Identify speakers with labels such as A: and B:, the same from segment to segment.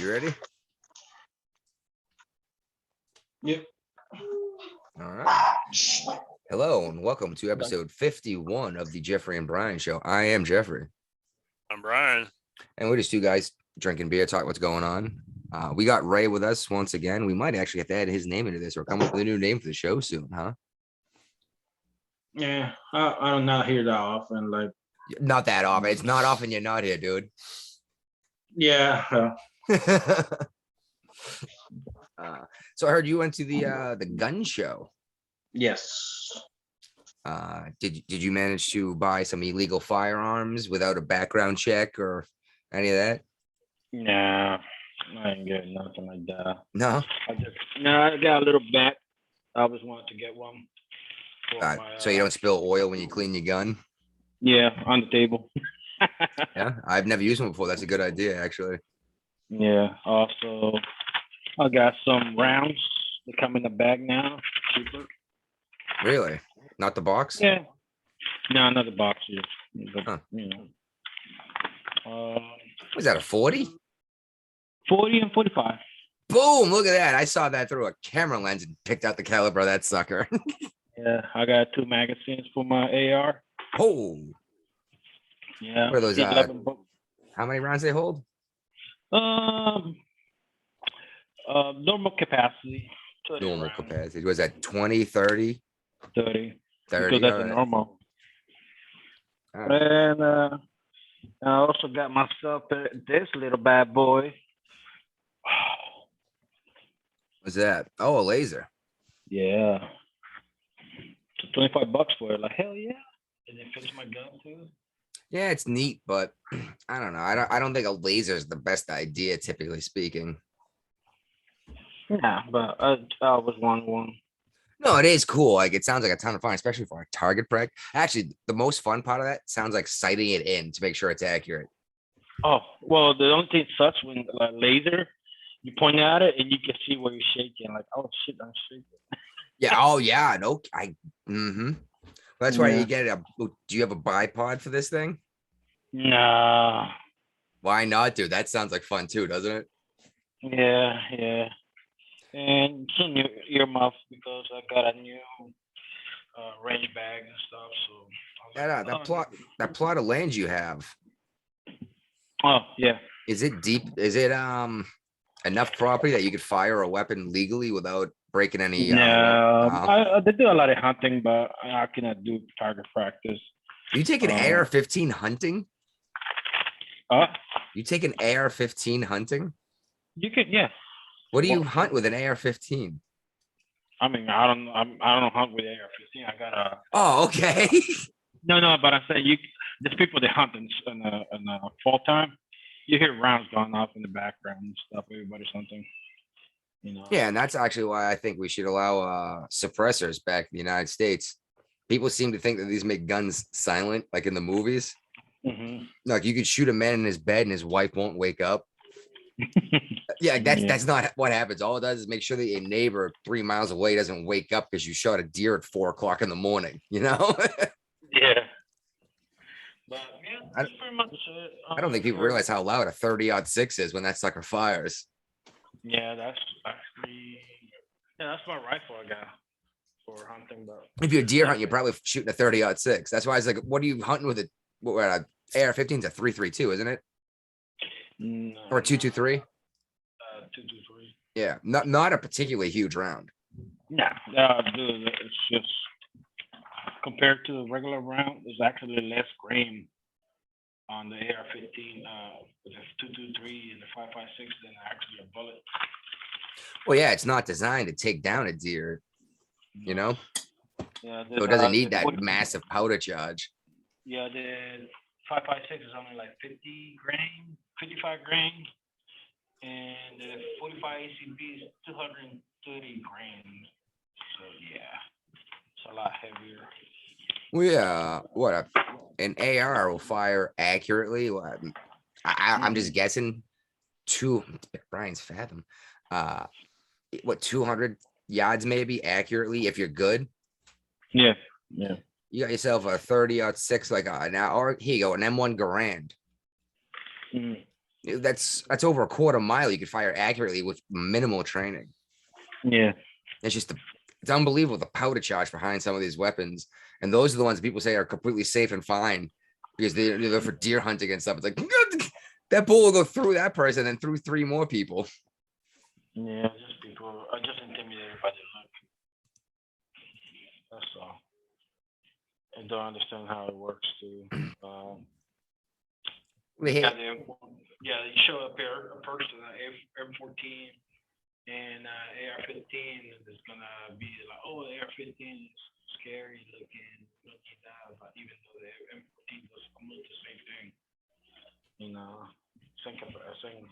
A: You ready?
B: Yep.
A: All right. Hello and welcome to episode 51 of the Jeffrey and Brian Show. I am Jeffrey.
C: I'm Brian.
A: And we're just two guys drinking beer, talking what's going on. We got Ray with us once again. We might actually have to add his name into this or come up with a new name for the show soon, huh?
B: Yeah, I'm not here that often. Like,
A: Not that often. It's not often you're not here, dude.
B: yeah.
A: So I heard you went to the gun show.
B: Yes.
A: Did you manage to buy some illegal firearms without a background check or any of that?
B: Nah, I ain't getting nothing like that.
A: No.
B: I got a little bet. I always wanted to get one.
A: So you don't spill oil when you clean your gun?
B: Yeah, on the table.
A: Yeah, I've never used one before. That's a good idea, actually.
B: Yeah. Also, I got some rounds. They come in the bag now. Cheaper.
A: Really? Not the box?
B: Yeah. No, not the box. But,
A: Huh.
B: you know.
A: Was that a 40?
B: 40 and 45.
A: Boom! Look at that. I saw that through a camera lens and picked out the caliber of that sucker.
B: Yeah, I got 2 magazines for my AR.
A: Oh,
B: Yeah.
A: what are those?
B: 11
A: How many rounds they hold?
B: Normal capacity. 30
A: Normal
B: rounds,
A: capacity. Was that 20, 30?
B: 30.
A: 30.
B: Because that's
A: all
B: a
A: right.
B: normal.
A: All right.
B: And I also got myself this little bad boy.
A: What's that? Oh, a laser.
B: Yeah. So $25 for it. Like, hell yeah. And it fits my gun too.
A: Yeah, it's neat, but I don't know. I don't think a laser is the best idea, typically speaking.
B: Yeah, but I always wanted one.
A: No, it is cool. Like it sounds like a ton of fun, especially for a target practice. Actually, the most fun part of that sounds like sighting it in to make sure it's accurate.
B: Oh, well, the only thing sucks when like laser, you point at it and you can see where you're shaking. Like, oh shit, I'm shaking.
A: Yeah. Oh, yeah. No, mm-hmm. That's why
B: Yeah.
A: you get do you have a bipod for this thing?
B: Nah.
A: Why not, dude? That sounds like fun too, doesn't it?
B: Yeah. And some new earmuffs because I got a new range bag and stuff. So
A: That plot of land you have,
B: Oh yeah.
A: is it deep? Is it enough property that you could fire a weapon legally without breaking any
B: They do a lot of hunting, but I cannot do target practice.
A: You take an AR-15 hunting? You take an AR-15 hunting?
B: You could, yeah.
A: What do you hunt with an AR-15?
B: I mean, I don't hunt with AR-15. I got a.
A: Oh, okay.
B: No, but I say there's people that hunt in fall time. You hear rounds going off in the background and stuff. Everybody's hunting. You know.
A: Yeah, and that's actually why I think we should allow suppressors back in the United States. People seem to think that these make guns silent, like in the movies.
B: Mm-hmm.
A: Like you could shoot a man in his bed and his wife won't wake up. Yeah, that's not what happens. All it does is make sure that your neighbor 3 miles away doesn't wake up because you shot a deer at 4 o'clock in the morning, you know?
B: Yeah. But yeah, that's pretty much it.
A: I don't think people realize how loud a 30-06 is when that sucker fires.
B: Yeah, that's actually that's my rifle I got for hunting. But
A: If you're a deer hunt, you're probably shooting a 30-06. That's why it's like, what are you hunting with? AR-15 is a 3.32, isn't it?
B: No,
A: Or a 2.23?
B: 2.23.
A: Yeah, not a particularly huge round.
B: Nah, dude, it's just compared to the regular round, there's actually less grain on the AR-15 with the 2.23 and the 5.56 than actually a bullet.
A: Well, yeah, it's not designed to take down a deer, you know?
B: Yeah,
A: So it doesn't need that massive powder charge.
B: Yeah, the 5.56 is only like 50 grain, 55 grain. And the 45 ACP is 230 grain. So yeah, it's a lot heavier.
A: Well, yeah, an AR will fire accurately. I'm just guessing Brian's fathom. 200 yards maybe accurately if you're good.
B: Yeah.
A: You got yourself a 30-06 like now, or here you go, an M1 Garand.
B: Mm.
A: That's over a quarter mile. You could fire accurately with minimal training.
B: Yeah.
A: It's just it's unbelievable the powder charge behind some of these weapons, and those are the ones people say are completely safe and fine because they're for deer hunting and stuff. It's like that bull will go through that person and through 3 more people.
B: Yeah, just people are just intimidated by the look. That's all. And don't understand how it works too. Yeah, you show up here, a person, M14 and AR-15 is gonna be like, oh, the AR-15 is scary looking, but even though the M14 does almost the same thing, same.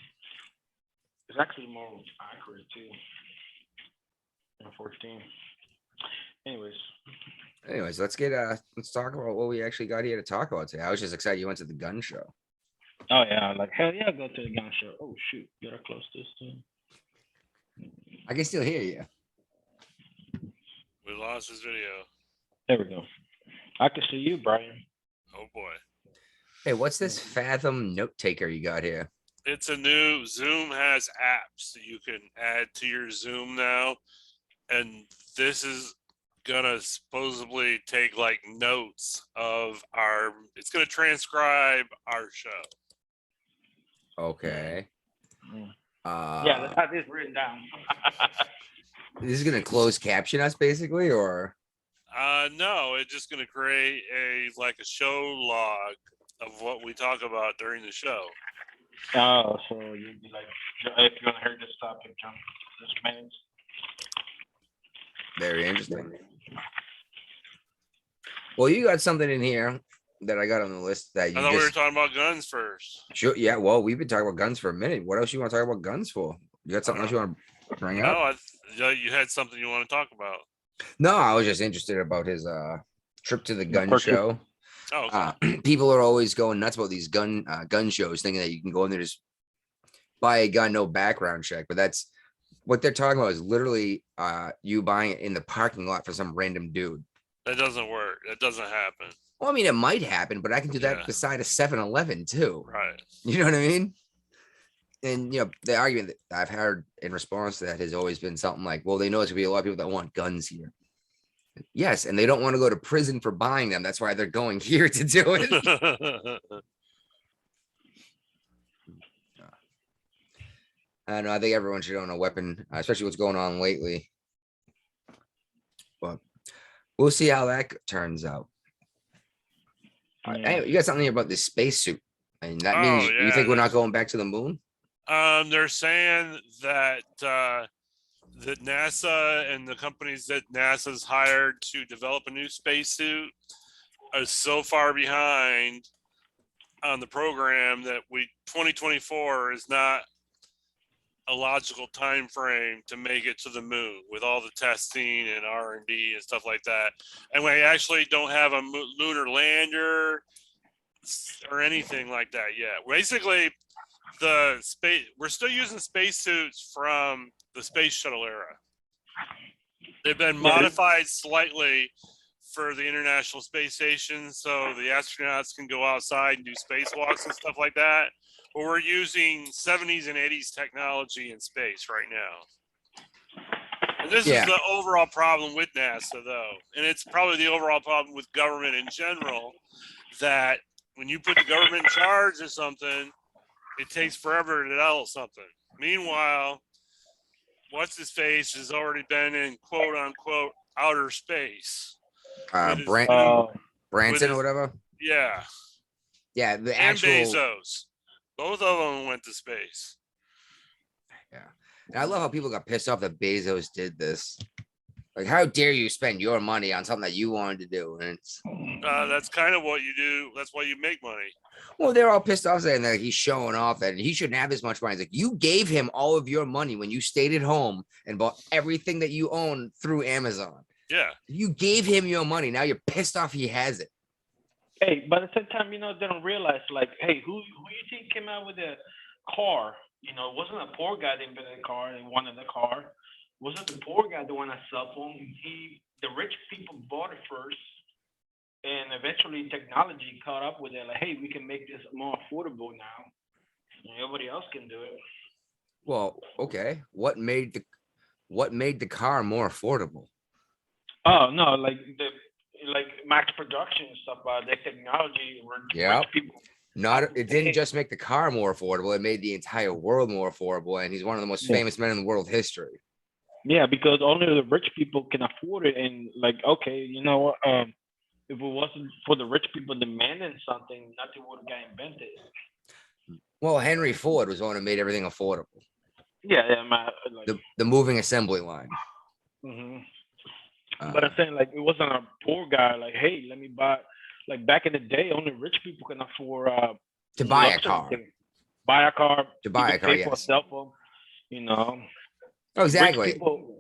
B: It's actually more accurate too. M14.
A: Anyways, let's talk about what we actually got here to talk about today. I was just excited you went to the gun show.
B: Oh yeah, like hell yeah, go to the gun show. Oh shoot, gotta close this thing.
A: I can still hear you.
C: We lost his video.
B: There we go. I can see you, Brian.
C: Oh boy.
A: Hey, what's this Fathom note taker you got here?
C: It's a new Zoom has apps that you can add to your Zoom now. And this is gonna supposedly take like notes of it's gonna transcribe our show.
A: Okay.
B: Yeah, let's have this written down.
A: This is gonna close caption us basically, or
C: No, it's just gonna create a show log of what we talk about during the show.
B: Oh, so you'd be like, if you want to hear this topic, jump this minutes.
A: Very interesting. Well, you got something in here that I got on the list that you
C: I thought we were talking about guns first.
A: Sure. Yeah. Well, we've been talking about guns for a minute. What else you want to talk about guns for? You got something else you want to bring up?
C: No, you had something you want to talk about.
A: No, I was just interested about his trip to the gun show.
C: Oh, okay.
A: People are always going nuts about these gun shows, thinking that you can go in there just buy a gun, no background check. But that's what they're talking about is literally you buying it in the parking lot for some random dude.
C: That doesn't work. That doesn't happen.
A: Well, I mean, it might happen, but I can do that beside a 7-Eleven too.
C: Right.
A: You know what I mean? And the argument that I've heard in response to that has always been something like, well, they know it's gonna be a lot of people that want guns here. Yes, and they don't want to go to prison for buying them. That's why they're going here to do it. I don't know. I think everyone should own a weapon, especially what's going on lately. But we'll see how that turns out. Hey, you got something here about this spacesuit. And that means you think we're not going back to the moon?
C: They're saying that that NASA and the companies that NASA's hired to develop a new spacesuit are so far behind on the program that 2024 is not a logical time frame to make it to the moon with all the testing and R&D and stuff like that. And we actually don't have a lunar lander or anything like that yet. Basically, we're still using spacesuits from the space shuttle era. They've been modified slightly for the International Space Station, so the astronauts can go outside and do spacewalks and stuff like that. But we're using 70s and 80s technology in space right now. And this is the overall problem with NASA, though. And it's probably the overall problem with government in general, that when you put the government in charge of something, it takes forever to develop something. Meanwhile, what's his face has already been in quote unquote outer space.
A: Branson or whatever.
C: Yeah.
A: Yeah, the actual
C: Bezos. Both of them went to space.
A: Yeah. And I love how people got pissed off that Bezos did this. Like, how dare you spend your money on something that you wanted to do? And it's
C: that's kind of what you do. That's why you make money.
A: Well, they're all pissed off saying that he's showing off that he shouldn't have this much money. It's like, you gave him all of your money when you stayed at home and bought everything that you own through Amazon.
C: Yeah.
A: You gave him your money. Now you're pissed off he has it.
B: Hey, but at the same time, they don't realize, like, hey, who you think came out with a car? It wasn't a poor guy that invented a car and wanted a car. It wasn't the poor guy that wanted a cell phone. The rich people bought it first, and eventually technology caught up with it. Like, hey, we can make this more affordable now. Nobody else can do it.
A: Well, okay. What made the car more affordable?
B: Oh no, like max production and stuff. The technology,
A: Yeah.
B: rich people
A: Not
B: have to
A: it didn't
B: pay.
A: just make the car more affordable, it made the entire world more affordable. And he's one of the most
B: Yeah.
A: famous men in world history.
B: Yeah, because only the rich people can afford it, and like, okay, you know what? If it wasn't for the rich people demanding something, nothing would have got invented.
A: Well, Henry Ford was the one who made everything affordable.
B: Yeah, yeah, like.
A: The moving assembly line.
B: Hmm. But
A: Uh,
B: I'm saying like it wasn't a poor guy. Like, hey, let me buy. Like back in the day, only rich people can afford
A: to buy a
B: luxury
A: car.
B: things. Buy a car,
A: To buy
B: even
A: a car,
B: pay for a
A: yes.
B: cell phone. You know,
A: Oh,
B: rich
A: exactly.
B: people,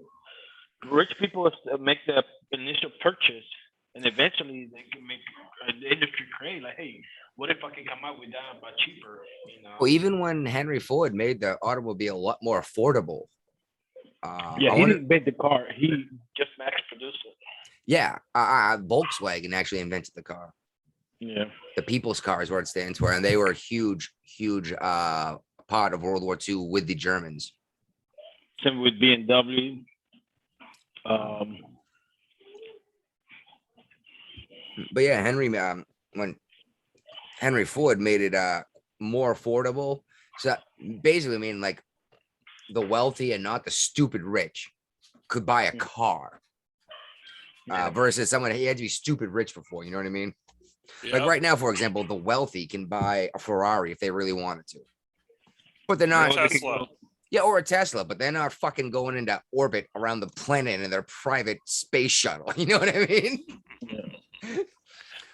B: rich people make the initial purchase, and eventually they can make the industry create. Like, hey, what if I can come out with that but cheaper? You know.
A: Well, even when Henry Ford made the automobile a lot more affordable,
B: Yeah,
A: I
B: he
A: wonder,
B: didn't make the car. He just mass produced it.
A: yeah, Volkswagen actually invented the car.
B: Yeah.
A: The people's car is what it stands for, and they were a huge part of World War II with the Germans.
B: Same with BMW. Um,
A: But yeah, when Henry Ford made it more affordable, so basically, I mean, like the wealthy and not the stupid rich could buy a car
B: yeah.
A: versus someone he had to be stupid rich before. You know what I mean? Like
C: Yep.
A: right now, for example, the wealthy can buy a Ferrari if they really wanted to, but they're
C: Or
A: not.
B: Or they could
C: Tesla.
B: go.
A: Yeah, or a Tesla, but they're not fucking going into orbit around the planet in their private space shuttle. You know what I mean?
B: Yeah.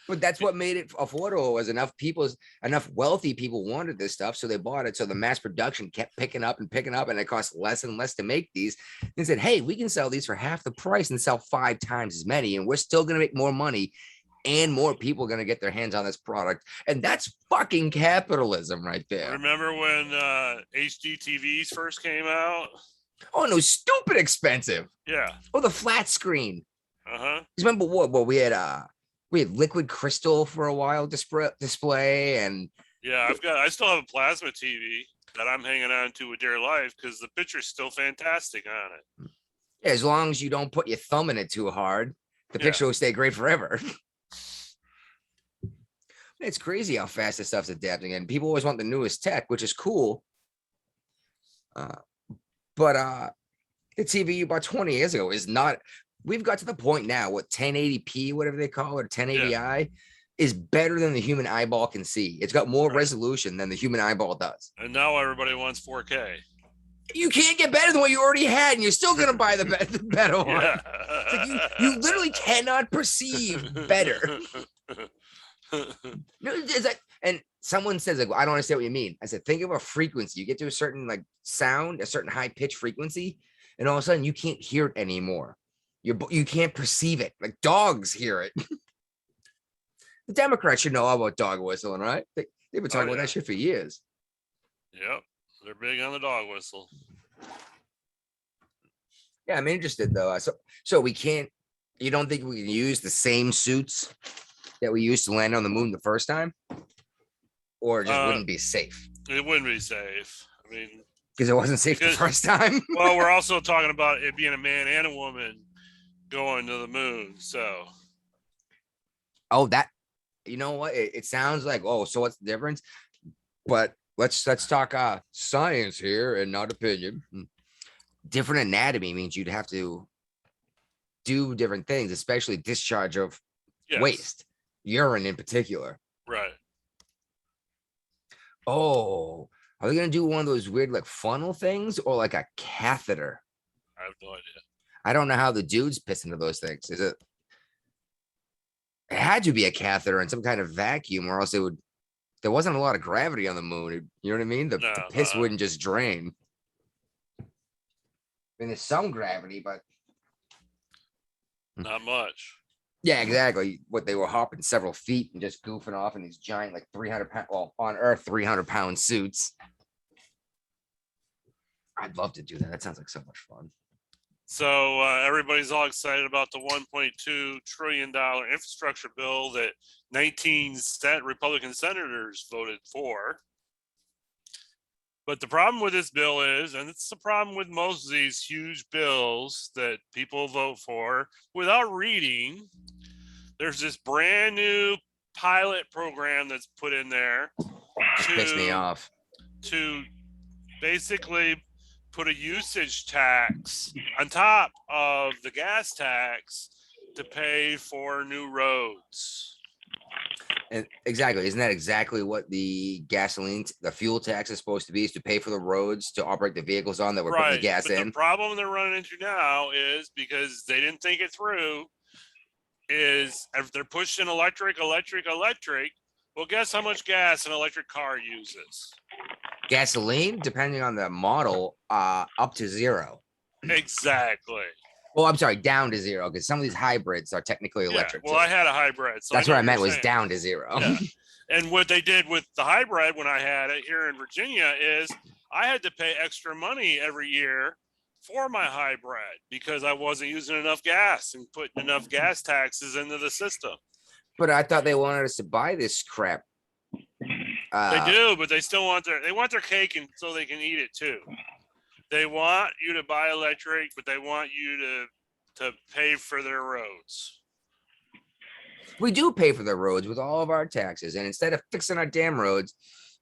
A: But that's what made it affordable was enough wealthy people wanted this stuff, so they bought it. So the mass production kept picking up, and it cost less and less to make these. And said, "Hey, we can sell these for half the price and sell 5 times as many, and we're still going to make more money, and more people are going to get their hands on this product." And that's fucking capitalism right there.
C: Remember when HD TVs first came out?
A: Oh no, stupid expensive.
C: Yeah.
A: Oh, the flat screen.
C: Uh-huh.
A: Remember what? Well, we had liquid crystal for a while display, and
C: Yeah, I still have a plasma TV that I'm hanging on to with dear life because the picture's still fantastic on it.
A: yeah, as long as you don't put your thumb in it too hard, the
C: Yeah.
A: picture will stay great forever. It's crazy how fast this stuff's adapting, and people always want the newest tech, which is cool. But the TV you bought 20 years ago is not. We've got to the point now, what 1080p, whatever they call it, 1080i, is better than the human eyeball can see. It's got more
C: Right.
A: resolution than the human eyeball does.
C: And now everybody wants 4K.
A: You can't get better than what you already had, and you're still gonna buy the better one.
C: Yeah.
A: It's like you literally cannot perceive better. No, it's like, and someone says like, "I don't understand what you mean." I said, think of a frequency. You get to a certain like sound, a certain high pitch frequency, and all of a sudden you can't hear it anymore. You can't perceive it. Like dogs hear it. The Democrats should know all about dog whistling, right? They've been talking about that shit for years.
C: Yep. They're big on the dog whistle.
A: Yeah, I'm interested though. So we can't. You don't think we can use the same suits that we used to land on the moon the first time, or it just wouldn't be safe
C: It wouldn't be safe. I mean,
A: because it wasn't safe the first time?
C: well, we're also talking about it being a man and a woman going to the moon. So,
A: Oh, that you know what? It sounds like, oh, so what's the difference? But let's talk science here and not opinion. Different anatomy means you'd have to do different things, especially discharge of
C: yes.
A: waste, urine in particular.
C: Right.
A: Oh, are they gonna do one of those weird like funnel things or like a catheter?
C: I have no idea.
A: I don't know how the dudes piss into those things. Is it? It had to be a catheter and some kind of vacuum, or else it would. There wasn't a lot of gravity on the moon. You know what I mean? The piss wouldn't just drain. I mean, there's some gravity, but
C: not much.
A: Yeah, exactly. What they were hopping several feet and just goofing off in these giant, like 300-pound, well, on Earth, 300-pound suits. I'd love to do that. That sounds like so much fun.
C: So everybody's all excited about the $1.2 trillion infrastructure bill that 19 Republican senators voted for. But the problem with this bill is, and it's the problem with most of these huge bills that people vote for without reading, there's this brand new pilot program that's put in there
A: Piss me off.
C: to basically put a usage tax on top of the gas tax to pay for new roads.
A: And exactly, isn't that exactly what the the fuel tax is supposed to be? Is to pay for the roads to operate the vehicles on that we're putting the gas
C: But
A: in.
C: the problem they're running into now is because they didn't think it through. Is if they're pushing electric. Well, guess how much gas an electric car uses?
A: Gasoline, depending on the model, up to 0.
C: Exactly.
A: Well, I'm sorry, down to 0, because some of these hybrids are technically electric.
C: Yeah, well, I had a hybrid. So
A: that's what I meant was down to 0.
C: Yeah. And what they did with the hybrid when I had it here in Virginia is I had to pay extra money every year for my hybrid because I wasn't using enough gas and putting enough gas taxes into the system.
A: But I thought they wanted us to buy this crap.
C: They do, but they still want their cake, and so they can eat it too. They want you to buy electric, but they want you to pay for their roads.
A: We do pay for the roads with all of our taxes, and instead of fixing our damn roads,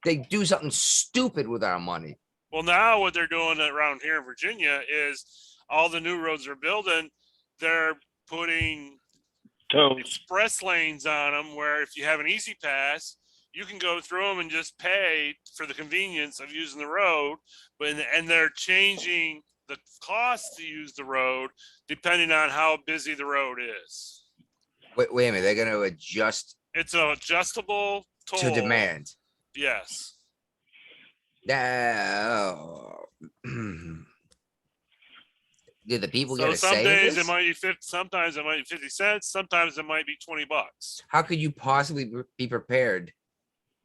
A: they do something stupid with our money.
C: Well, now what they're doing around here in Virginia is all the new roads they're building, they're putting express lanes on them where if you have an easy pass, you can go through them and just pay for the convenience of using the road. And they're changing the cost to use the road depending on how busy the road is.
A: Wait a minute. They're going to adjust.
C: It's an adjustable toll.
A: To demand.
C: Yes.
A: Did the people get a
C: some
A: say in
C: days
A: this?
C: it might be 50, sometimes it might be 50 cents, sometimes it might be $20.
A: How could you possibly be prepared?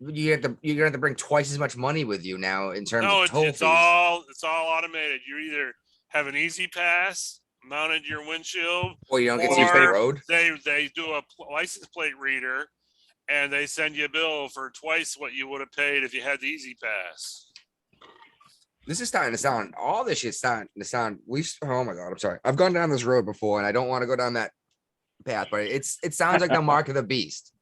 A: You're gonna have to bring twice as much money with you now in terms of toll fees.
C: It's all automated. You either have an easy pass mounted to your windshield,
A: or you don't get to use the road.
C: They do a license plate reader, and they send you a bill for twice what you would have paid if you had the easy pass.
A: This is starting to sound. All this shit's starting to sound. Oh my god! I'm sorry. I've gone down this road before, and I don't want to go down that path. But it sounds like the mark of the beast.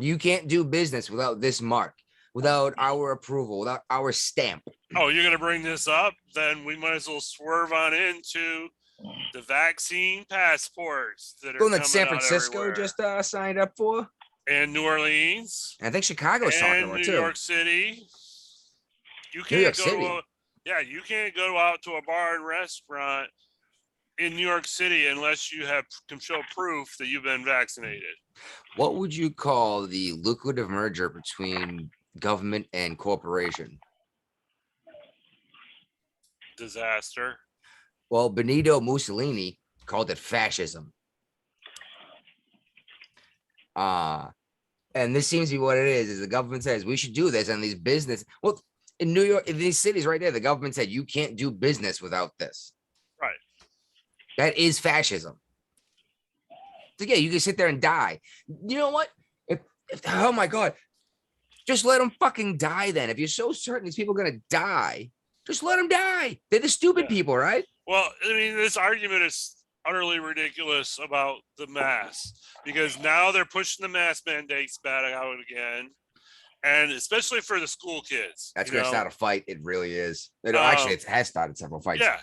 A: You can't do business without this mark, without our approval, without our stamp.
C: Oh, you're gonna bring this up? Then we might as well swerve on into the vaccine passports that are
A: going
C: coming
A: that San Francisco
C: everywhere.
A: Just signed up for,
C: and New Orleans.
A: And I think Chicago's talking about
C: New
A: too.
C: York City. You can't
A: New York
C: go.
A: City.
C: Yeah, you can't go out to a bar and restaurant in New York City unless you can show proof that you've been vaccinated.
A: What would you call the lucrative merger between government and corporation?
C: Disaster.
A: Well, Benito Mussolini called it fascism. And this seems to be what it is the government says we should do this, and these business. Well, in New York, in these cities right there, the government said you can't do business without this.
C: Right.
A: That is fascism. So yeah, you can sit there and die. You know what? If oh my God, just let them fucking die then. If you're so certain these people are gonna die, just let them die. They're the stupid people, right?
C: Well, I mean, this argument is utterly ridiculous about the mask because now they're pushing the mask mandates back out again. And especially for the school kids.
A: That's going to start a fight. It really is. Actually, it has started several fights.
C: Yeah,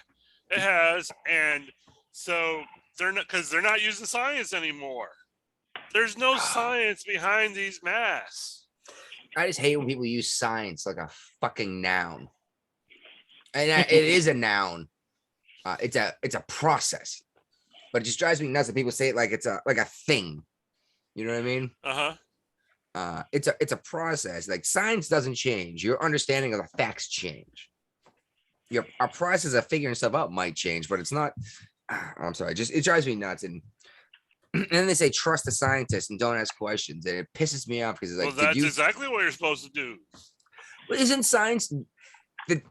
C: it has. And so they're not using science anymore. There's no science behind these masks.
A: I just hate when people use science like a fucking noun. And it is a noun. It's a process. But it just drives me nuts that people say it like it's a thing. You know what I mean?
C: Uh-huh.
A: It's a process. Like science doesn't change. Your understanding of the facts change. Our process of figuring stuff out might change, but it's not. I'm sorry. It drives me nuts. And then they say trust the scientists and don't ask questions, and it pisses me off because it's like,
C: well, that's exactly what you're supposed to do.
A: But isn't science the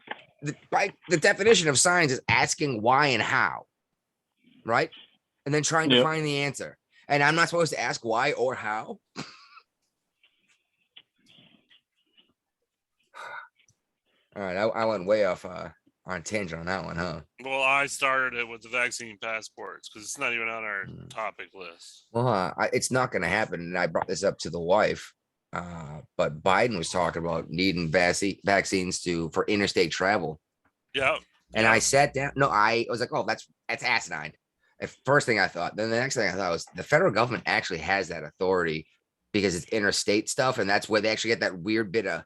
A: definition of science is asking why and how, right? And then trying to find the answer. And I'm not supposed to ask why or how. All right, I went way off on a tangent on that one, huh?
C: Well, I started it with the vaccine passports because it's not even on our topic list.
A: Well, it's not going to happen, and I brought this up to the wife. But Biden was talking about needing vaccines for interstate travel,
C: Yeah.
A: and I sat down. No, I was like, "Oh, that's asinine." The first thing I thought. Then the next thing I thought was the federal government actually has that authority because it's interstate stuff, and that's where they actually get that weird bit of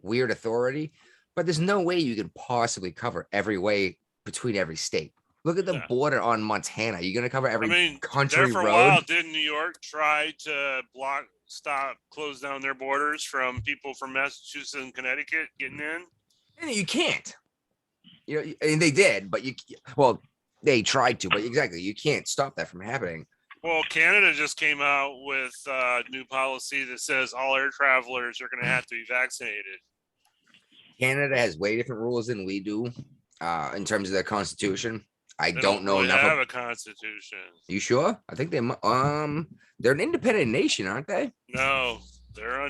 A: weird authority. But there's no way you can possibly cover every way between every state. Look at the
C: Yeah.
A: border on Montana. You're going to cover every
C: There
A: country
C: for a
A: road.
C: while, didn't New York try to close down their borders from people from Massachusetts and Connecticut getting in?
A: And you can't. You know, and they did, but they tried to, but exactly, you can't stop that from happening.
C: Well, Canada just came out with a new policy that says all air travelers are going to have to be vaccinated.
A: Canada has way different rules than we do in terms of their constitution.
C: They
A: don't know
C: really
A: enough.
C: Have a constitution?
A: You sure? I think they're an independent nation, aren't they?
C: No, they're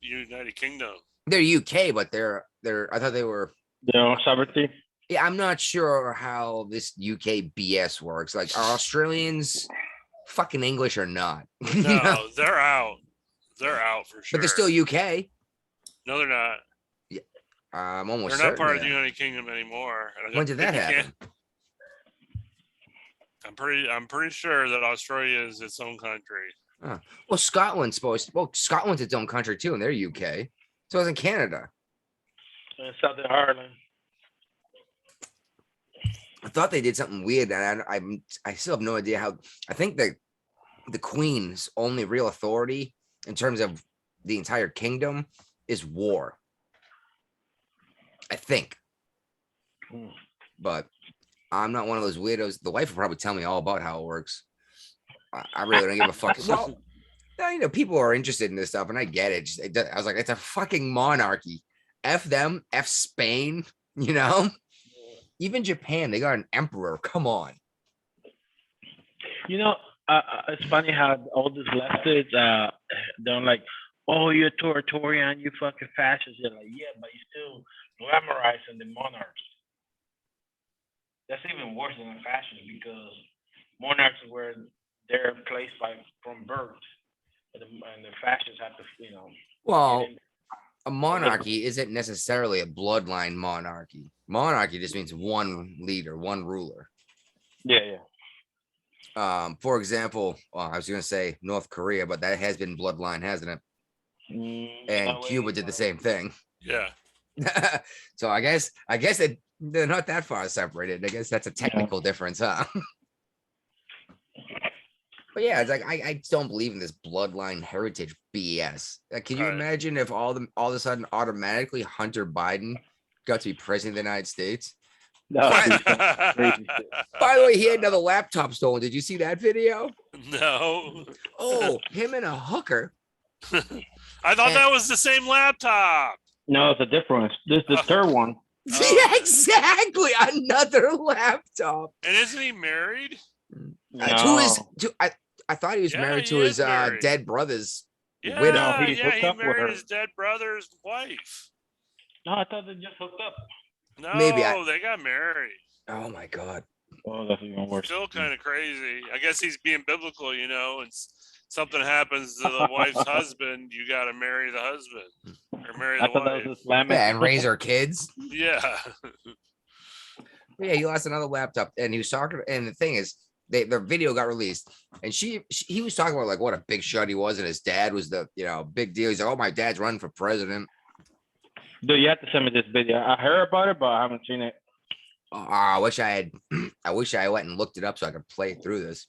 C: United Kingdom.
A: They're UK, but they're. I thought they were.
B: No sovereignty.
A: Yeah, I'm not sure how this UK BS works. Like, are Australians fucking English or not?
C: No, they're out. They're out for sure.
A: But they're still UK.
C: No, they're not.
A: Yeah, I'm almost.
C: They're not part of the United Kingdom anymore.
A: When did that happen?
C: I'm pretty sure that Australia is its own country.
A: Well, Scotland's its own country too, and they're UK. So isn't Canada.
B: And Southern Ireland.
A: I thought they did something weird, and I still have no idea how. I think that the Queen's only real authority in terms of the entire kingdom is war. I think, but I'm not one of those weirdos. The wife will probably tell me all about how it works. I really don't give a fuck. Well, you know, people are interested in this stuff, and I get it. I was like, it's a fucking monarchy. F them, F Spain. You know. Even Japan, they got an emperor. Come on.
B: You know, it's funny how all these leftists, they're like, "Oh, you're authoritarian, you fucking fascist." You're like, "Yeah, but you're still glamorizing the monarchs." That's even worse than a fascist because monarchs were they're placed from birth, and the fascists have to, you know.
A: Well, a monarchy isn't necessarily a bloodline monarchy. Monarchy just means one leader, one ruler.
B: Yeah.
A: For example, I was going to say North Korea, but that has been bloodline, hasn't it? And Cuba did the same thing.
C: Yeah.
A: So I guess they're not that far separated. I guess that's a technical difference, huh? But yeah, it's like I don't believe in this bloodline heritage BS. Can you imagine if all of a sudden automatically Hunter Biden got to be president of the United States?
B: No.
A: By the way, he had another laptop stolen. Did you see that video?
C: No.
A: Oh, him and a hooker.
C: I thought that was the same laptop.
B: No, it's a different one. This is the third one.
A: Yeah, exactly. Another laptop.
C: And isn't he married?
A: I thought he was married to his dead brother's widow.
C: Yeah, he married his dead brother's wife.
B: No, I thought they just hooked up.
C: No, they got married.
A: Oh my God.
B: Oh, that's even worse.
C: Still kind of crazy. I guess he's being biblical, you know, and something happens to the wife's husband, you got to marry the husband or marry the wife.
A: Yeah, and raise her kids.
C: Yeah.
A: Yeah, he lost another laptop, and he was talking. And the thing is, their video got released, and he was talking about like what a big shot he was, and his dad was the big deal. He's like, "Oh, my dad's running for president."
B: Dude, you have to send me this video. I heard about it, but I haven't seen it.
A: I wish I had. I wish I went and looked it up so I could play through this.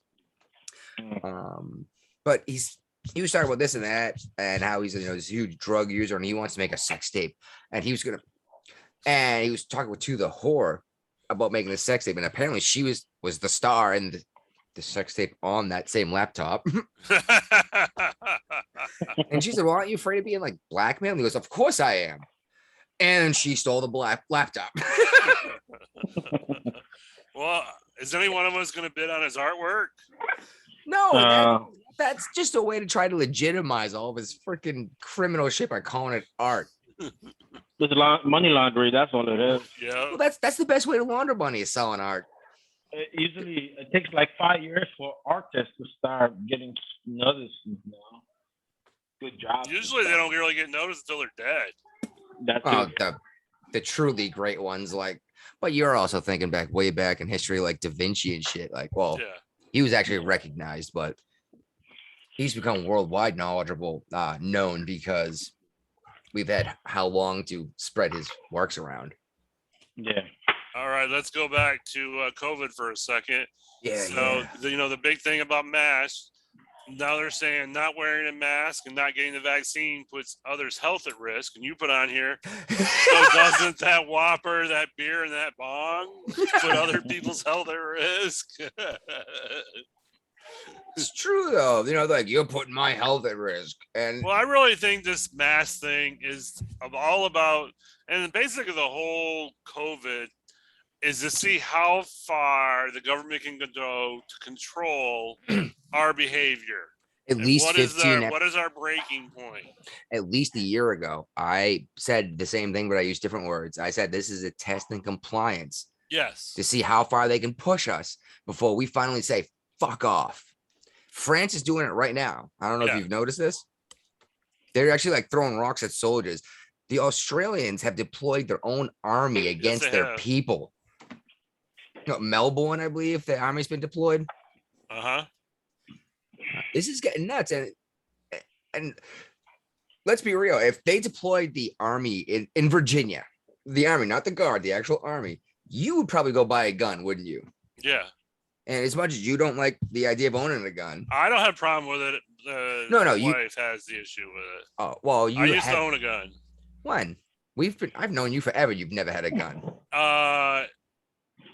A: But he was talking about this and that, and how he's this huge drug user, and he wants to make a sex tape, and he was talking to the whore about making a sex tape, and apparently she was the star in the sex tape on that same laptop. And she said, "Well, aren't you afraid of being like blackmailed?" And he goes, "Of course I am." And she stole the laptop.
C: Well, is any one of us going to bid on his artwork?
A: No, that's just a way to try to legitimize all of his freaking criminal shit by calling it art.
B: It's money laundering. That's all it is.
C: Yeah.
A: Well, that's the best way to launder money is selling art.
B: Usually, it takes like 5 years for artists to start getting noticed. Good job.
C: Usually they don't really get noticed until they're dead.
B: That's
A: Oh,
B: it.
A: the truly great ones, like, but you're also thinking back way back in history, like Da Vinci and shit. Like, well,
C: Yeah.
A: he was actually recognized, but he's become worldwide known because we've had how long to spread his works around.
B: Yeah.
C: All right, let's go back to COVID for a second.
A: Yeah,
C: So, the big thing about masks, now they're saying not wearing a mask and not getting the vaccine puts others' health at risk. And you put on here, so doesn't that Whopper, that beer, and that bong put other people's health at risk?
A: It's true though. Like you're putting my health at risk. And
C: Well, I really think this mask thing is all about, and basically the whole COVID is to see how far the government can go to control our behavior.
A: at
C: And
A: least
C: what is
A: 15
C: what is our breaking point?
A: at least a year ago, I said the same thing, but I used different words. I said this is a test in compliance
C: Yes.
A: to see how far they can push us before we finally say fuck off. France is doing it right now. I don't know if
C: Yeah.
A: you've noticed this. They're actually like throwing rocks at soldiers. The Australians have deployed their own army against
C: they
A: their
C: have.
A: people. Melbourne, I believe, the army's been deployed.
C: Uh-huh.
A: This is getting nuts. And let's be real. If they deployed the army in Virginia, the army, not the guard, the actual army, you would probably go buy a gun, wouldn't you?
C: Yeah.
A: And as much as you don't like the idea of owning a gun,
C: I don't have a problem with it.
A: No,
C: My
A: you-
C: wife has the issue with it.
A: oh well,
C: I used to own a gun.
A: when I've known you forever. You've never had a gun.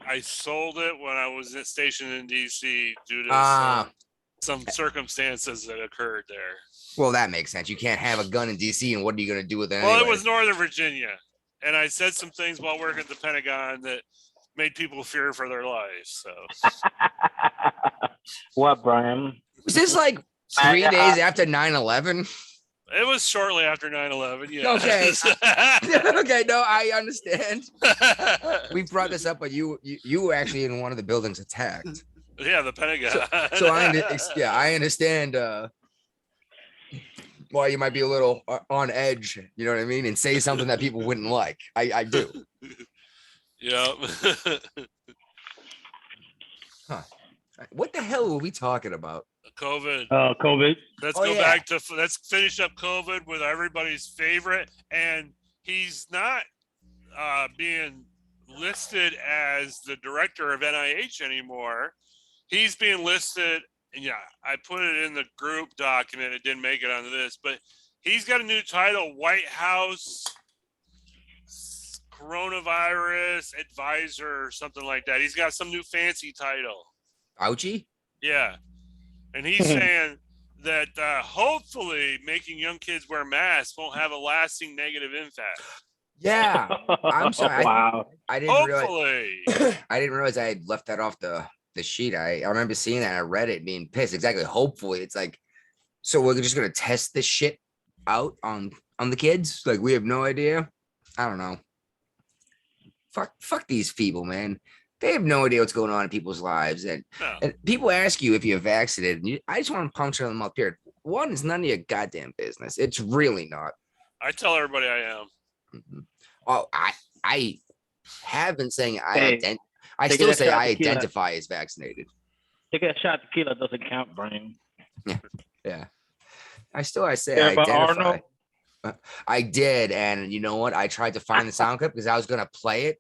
C: I sold it when I was stationed in DC due to some circumstances that occurred there.
A: Well, that makes sense. You can't have a gun in DC, and what are you going to do with it?
C: Well,
A: anyway?
C: it was Northern Virginia, and I said some things while working at the Pentagon that made people fear for their lives. So
B: What, Brian?
A: Was this like 3 days after 9/11?
C: it was shortly after 9/11. Yeah.
A: Okay. Okay, no, I understand. We brought this up, but you were actually in one of the buildings attacked.
C: Yeah, the Pentagon.
A: So I understand why you might be a little on edge, you know what I mean, and say something that people wouldn't like. I do.
C: Yeah.
A: What the hell were we talking about?
C: COVID.
B: COVID.
C: Let's let's finish up COVID with everybody's favorite. And he's not being listed as the director of NIH anymore. He's being listed. And yeah, I put it in the group document. It didn't make it onto this, but he's got a new title, White House Coronavirus Advisor or something like that. He's got some new fancy title.
A: Ouchie?
C: Yeah. And he's saying that hopefully making young kids wear masks won't have a lasting negative impact.
A: Yeah. I'm sorry.
B: Wow.
A: I didn't realize
C: Hopefully.
A: I didn't realize I had left that off the sheet. I remember seeing that. I read it being pissed. Exactly. Hopefully. It's like, so we're just gonna test this shit out on the kids. Like we have no idea. I don't know. Fuck these people, man. They have no idea what's going on in people's lives. And people ask you if you're vaccinated. And I just want to puncture them up here. One, it's none of your goddamn business. It's really not.
C: I tell everybody I am.
A: Mm-hmm. Oh, I have been saying
B: Hey,
A: I
B: take
A: still
B: that
A: say
B: shot
A: I
B: of tequila.
A: identify as vaccinated.
B: Take a shot. Tequila doesn't count, Brian.
A: Yeah. I say
B: Yeah,
A: I
B: but
A: identify.
B: Arnold-
A: I did, and you know what? I tried to find the sound clip because I was gonna play it.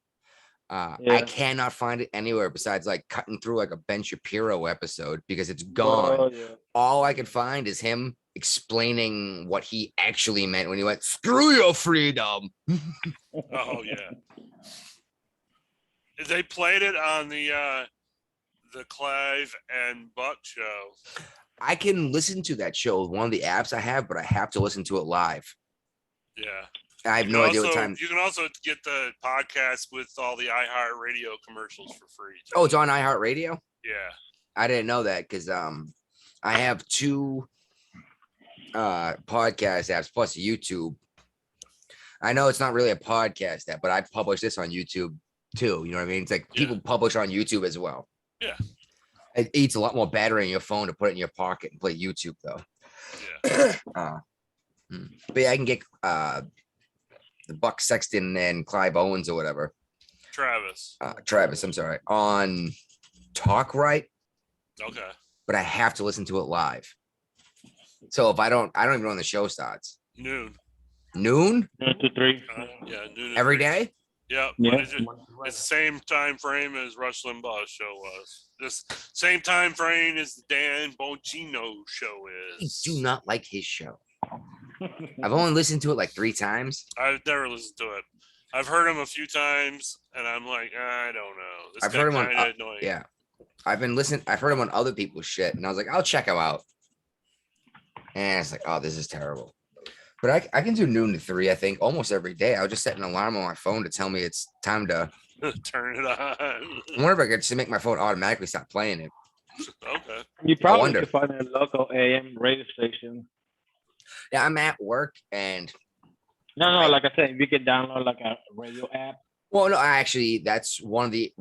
A: I
B: Yeah.
A: cannot find it anywhere besides like cutting through like a Ben Shapiro episode because it's gone.
B: Oh, yeah.
A: All I could find is him explaining what he actually meant when he went, "Screw your freedom."
C: Oh yeah. They played it on the Clive and Buck show.
A: I can listen to that show with one of the apps I have, but I have to listen to it live.
C: Yeah.
A: I have no idea what time.
C: You can also get the podcast with all the iHeartRadio commercials for free. Too.
A: Oh, it's on iHeartRadio?
C: Yeah.
A: I didn't know that because I have two podcast apps plus YouTube. I know it's not really a podcast app, but I publish this on YouTube too. You know what I mean? It's like people publish on YouTube as well.
C: Yeah.
A: It eats a lot more battery in your phone to put it in your pocket and play YouTube though.
C: Yeah.
A: But yeah, I can get the Buck Sexton and Clive Owens or whatever. Travis, I'm sorry, on Talk Right.
C: Okay.
A: But I have to listen to it live. So if I don't even know when the show starts.
C: Noon.
A: Noon?
B: 1 to 3.
C: Yeah, noon.
A: Every day?
C: Yeah.
B: Yeah.
C: It's the same time frame as Rush Limbaugh's show was. This same time frame as the Dan Bongino show
A: I
C: is.
A: do not like his show. I've only listened to it like 3 times.
C: I've never listened to it. I've heard him a few times, and I'm like, I don't know. This
A: I've
C: guy
A: heard him on,
C: kinda annoying.
A: yeah. I've heard him on other people's shit, and I was like, I'll check him out. And it's like, oh, this is terrible. But I can do noon to 3, I think, almost every day. I'll just set an alarm on my phone to tell me it's time to
C: turn it on.
A: I wonder if I could just make my phone automatically stop playing it.
C: Okay.
B: You probably
A: wonder.
B: could find a local AM radio station.
A: Yeah, I'm at work and
B: No, like I said, you could download like a radio app.
A: well, no, that's one of the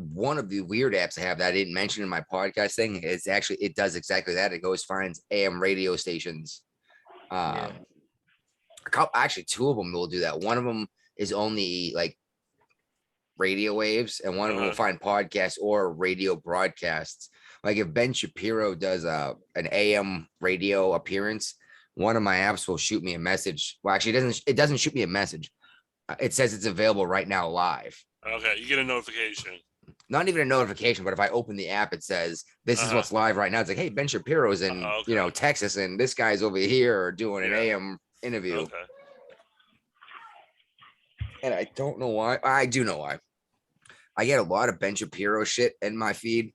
A: weird apps I have that I didn't mention in my podcast thing. It's actually it does exactly that. It goes finds AM radio stations. Actually, 2 of them will do that. One of them is only like radio waves, and one of them will find podcasts or radio broadcasts. Like if Ben Shapiro does an AM radio appearance, one of my apps will shoot me a message. Well, actually, it doesn't shoot me a message. It says it's available right now live.
C: Okay, you get a notification.
A: Not even a notification, but if I open the app, it says this is what's live right now. It's like, hey, Ben Shapiro's in Texas, and this guy's over here doing an AM interview.
C: Okay.
A: And I don't know why. I do know why. I get a lot of Ben Shapiro shit in my feed.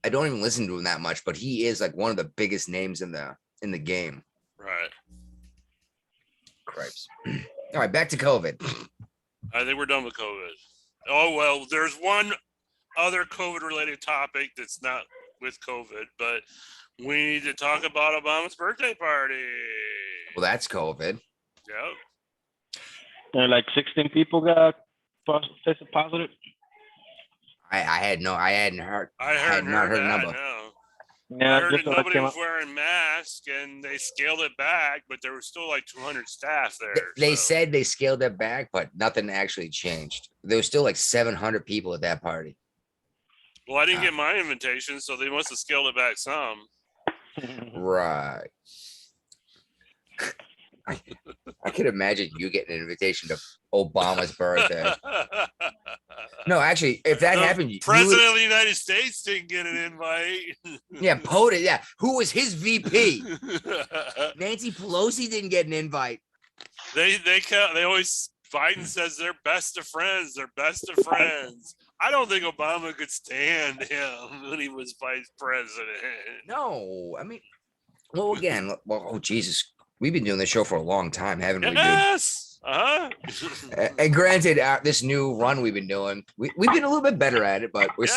A: I don't even listen to him that much, but he is like one of the biggest names in the game.
C: Right.
A: Cripes. All right, back to COVID.
C: I think we're done with COVID. Oh, well, there's one other COVID-related topic that's not with COVID, but we need to talk about Obama's birthday party.
A: Well, that's COVID.
C: Yep.
B: Like 16 people got tested positive.
A: I hadn't heard.
C: I
A: had not heard a number.
C: No.
B: Yeah,
C: I heard that
B: just
C: nobody was wearing masks, and they scaled it back, but there was still like 200 staff there.
A: They said they scaled it back, but nothing actually changed. There was still like 700 people at that party.
C: Well, I didn't get my invitation, so they must have scaled it back some.
A: Right. I could imagine you getting an invitation to Obama's birthday. No, actually, if that happened,
C: President of the United States didn't get an invite.
A: Yeah, POTUS. Yeah, who was his VP? Nancy Pelosi didn't get an invite.
C: They always Biden says they're best of friends. They're best of friends. I don't think Obama could stand him when he was vice president.
A: No, I mean, well, again, oh Jesus, we've been doing this show for a long time, haven't we?
C: Yes.
A: And granted, this new run we've been doing, we've been a little bit better at it, but we're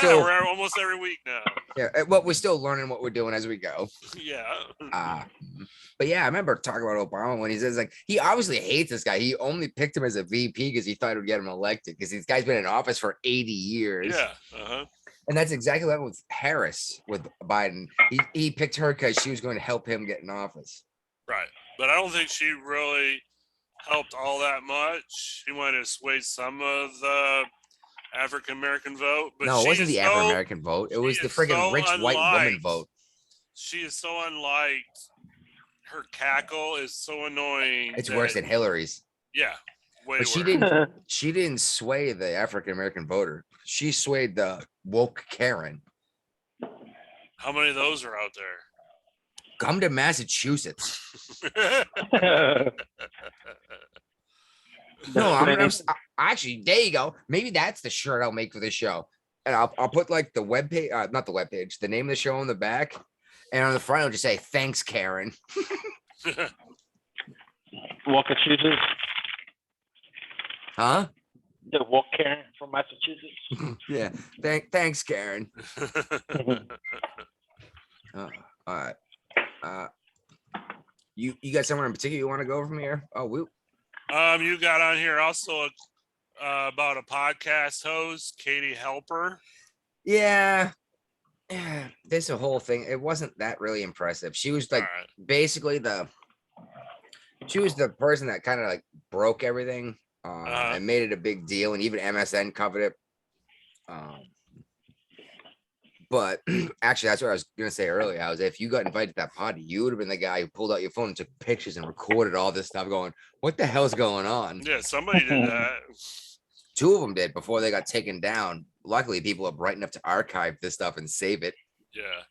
C: almost every week now.
A: Yeah, but we're still learning what we're doing as we go.
C: Yeah.
A: But yeah, I remember talking about Obama when he says like he obviously hates this guy. He only picked him as a VP because he thought it would get him elected because this guy's been in office for 80 years.
C: Yeah.
A: And that's exactly what happened with Harris with Biden. He picked her because she was going to help him get in office.
C: Right. But I don't think she really helped all that much. She might have swayed some of the African American vote. But
A: no, it wasn't the African American vote. It was the friggin' rich white woman vote.
C: She is so unliked. Her cackle is so annoying.
A: It's worse than Hillary's.
C: Yeah. Way
A: But
C: worse.
A: she didn't sway the African American voter. She swayed the woke Karen.
C: How many of those are out there?
A: Come to Massachusetts. No, I'm actually, there you go. Maybe that's the shirt I'll make for this show. And I'll put like the web page, not the web page, the name of the show on the back. And on the front, I'll just say, thanks, Karen.
B: Walker, Massachusetts.
A: Huh?
B: The Walk Karen from Massachusetts.
A: Yeah. Thanks, Karen. All right. You got somewhere in particular you want to go from here? Oh,
C: You got on here also about a podcast host, Katie Helper.
A: Yeah. Yeah, this a whole thing. It wasn't that really impressive. She was like
C: Alright.
A: basically she was the person that kind of like broke everything
C: Uh-huh.
A: and made it a big deal, and even MSN covered it. But actually, that's what I was gonna say earlier. I was if you got invited to that party, you would have been the guy who pulled out your phone and took pictures and recorded all this stuff, going, "What the hell's going on?"
C: Yeah, somebody did that.
A: Two of them did before they got taken down. Luckily, people are bright enough to archive this stuff and save it.
C: Yeah.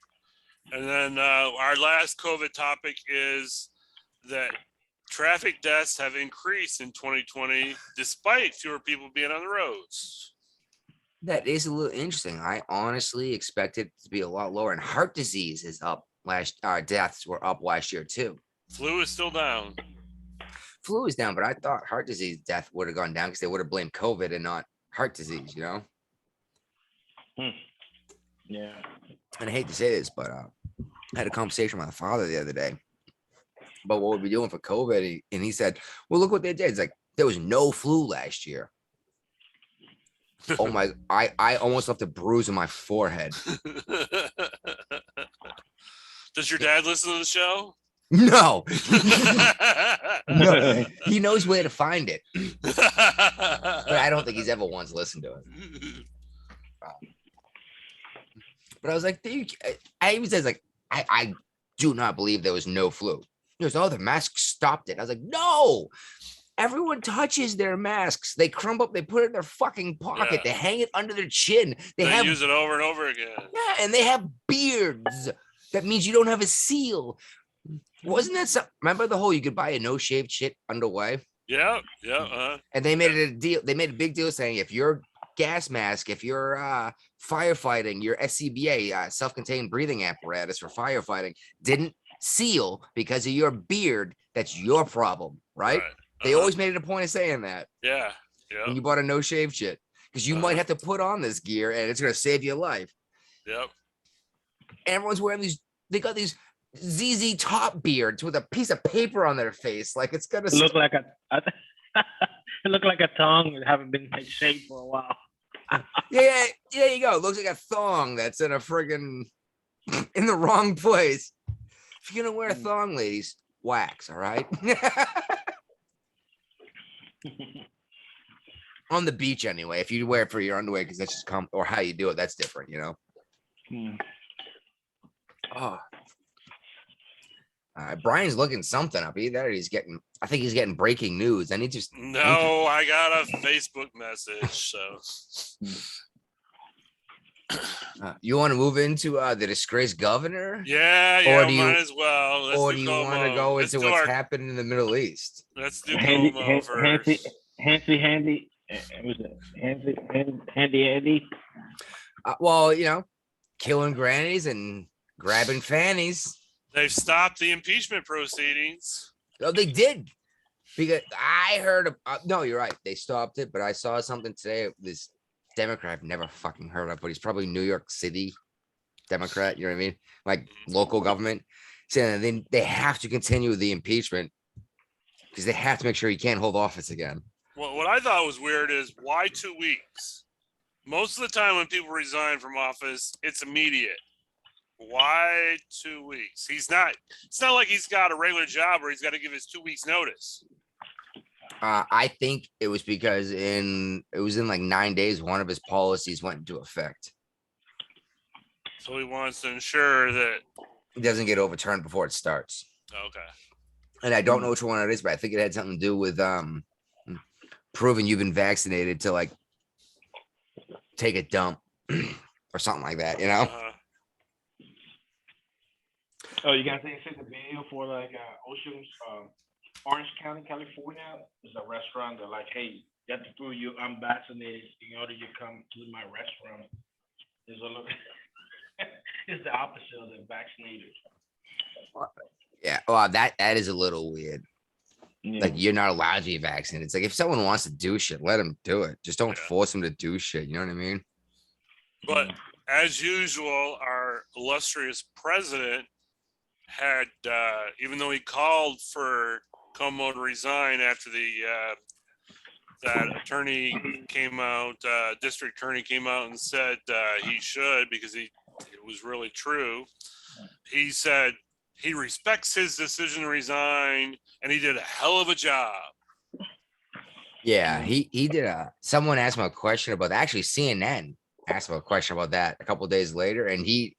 C: And then our last COVID topic is that traffic deaths have increased in 2020 despite fewer people being on the roads.
A: That is a little interesting. I honestly expected it to be a lot lower, and heart disease is up. Deaths were up last year too.
C: Flu is still down.
A: Flu is down, but I thought heart disease death would have gone down because they would have blamed COVID and not heart disease.
B: Yeah.
A: And I hate to say this, but I had a conversation with my father the other day about what we'd be doing for COVID, and he said, "Well, look what they did. It's like there was no flu last year." Oh my! I almost left a bruise on my forehead.
C: Does your dad listen to the show?
A: No, no, he knows where to find it, but I don't think he's ever once listened to it. But I was like, I even says like, I do not believe there was no flu. He goes, "Oh, the mask stopped it." I was like, "No, everyone touches their masks. They crumble up, they put it in their fucking pocket,
C: Yeah.
A: they hang it under their chin. They have
C: use it over and over again.
A: Yeah, and they have beards. That means you don't have a seal." Wasn't that something? Remember the whole you could buy a no shaved shit underway?
C: Yeah, yeah.
A: And they made it a deal. They made a big deal saying if your gas mask, if you're firefighting, your SCBA, self-contained breathing apparatus for firefighting, didn't seal because of your beard, that's your problem, right? They always made it a point of saying that.
C: Yeah,
A: When you bought a no shave shit, because you might have to put on this gear and it's gonna save your life.
C: Yep.
A: Everyone's wearing these. They got these ZZ Top beards with a piece of paper on their face, like it's gonna
B: look like a it looked like a tongue that haven't been shaved for a while.
A: Yeah, there you go. It looks like a thong that's in a friggin' in the wrong place. If you're gonna wear a thong, ladies, wax, all right? On the beach anyway. If you wear it for your underwear, because that's just or how you do it, that's different, Oh. Brian's looking something up. Either I think he's getting breaking news. I
C: got a Facebook message. So
A: you want to move into the disgraced governor?
C: Yeah, or do might as well.
A: Or do you want to go into what's happening in the Middle East?
C: Let's do Cuomo first.
B: Handy. Was it Handy?
A: Well, killing grannies and grabbing fannies.
C: They've stopped the impeachment proceedings.
A: Oh, they did. Because I heard no, you're right. They stopped it, but I saw something today. This Democrat I've never fucking heard of, but he's probably New York City Democrat. You know what I mean? Like local government. Saying they have to continue the impeachment because they have to make sure he can't hold office again.
C: Well, what I thought was weird is why 2 weeks? Most of the time when people resign from office, it's immediate. Why 2 weeks? It's not like he's got a regular job where he's got to give his 2 weeks notice.
A: I think it was because it was in like 9 days, one of his policies went into effect.
C: So he wants to ensure that
A: it doesn't get overturned before it starts.
C: Okay.
A: And I don't know which one it is, but I think it had something to do with proving you've been vaccinated to like take a dump or something like that,
B: Oh, you guys think it's a video for like Ocean's Orange County, California? There's a restaurant. They're like, hey, you have to prove you're unvaccinated in order to come to my restaurant. There's a look. It's the opposite of the vaccinated.
A: Yeah, well, that is a little weird. Yeah. Like you're not allowed to be vaccinated. It's like if someone wants to do shit, let them do it. Just don't force them to do shit. You know what I mean?
C: But as usual, our illustrious president had, even though he called for Cuomo to resign after that attorney came out, district attorney came out and said he should, because it was really true. He said he respects his decision to resign, and he did a hell of a job.
A: Yeah, he did someone asked him a question about that. Actually, CNN asked him a question about that a couple of days later, and he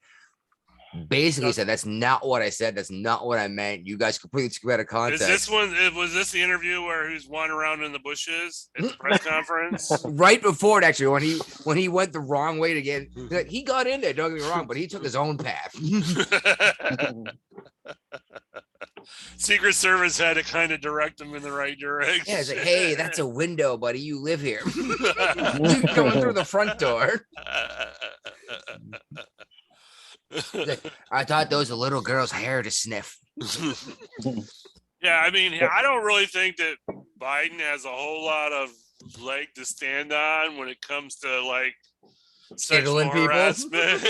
A: basically said, "That's not what I said. That's not what I meant. You guys completely took out of context."
C: Is this one? Was this the interview where he's wandering around in the bushes at the press conference?
A: Right before it, actually, when he went the wrong way to get, like, he got in there. Don't get me wrong, but he took his own path.
C: Secret Service had to kind of direct him in the right direction.
A: Yeah, it's like, hey, that's a window, buddy. You live here. You're going through the front door. Like, I thought those were little girl's hair to sniff.
C: Yeah, I mean, I don't really think that Biden has a whole lot of leg to stand on when it comes to like sexual harassment,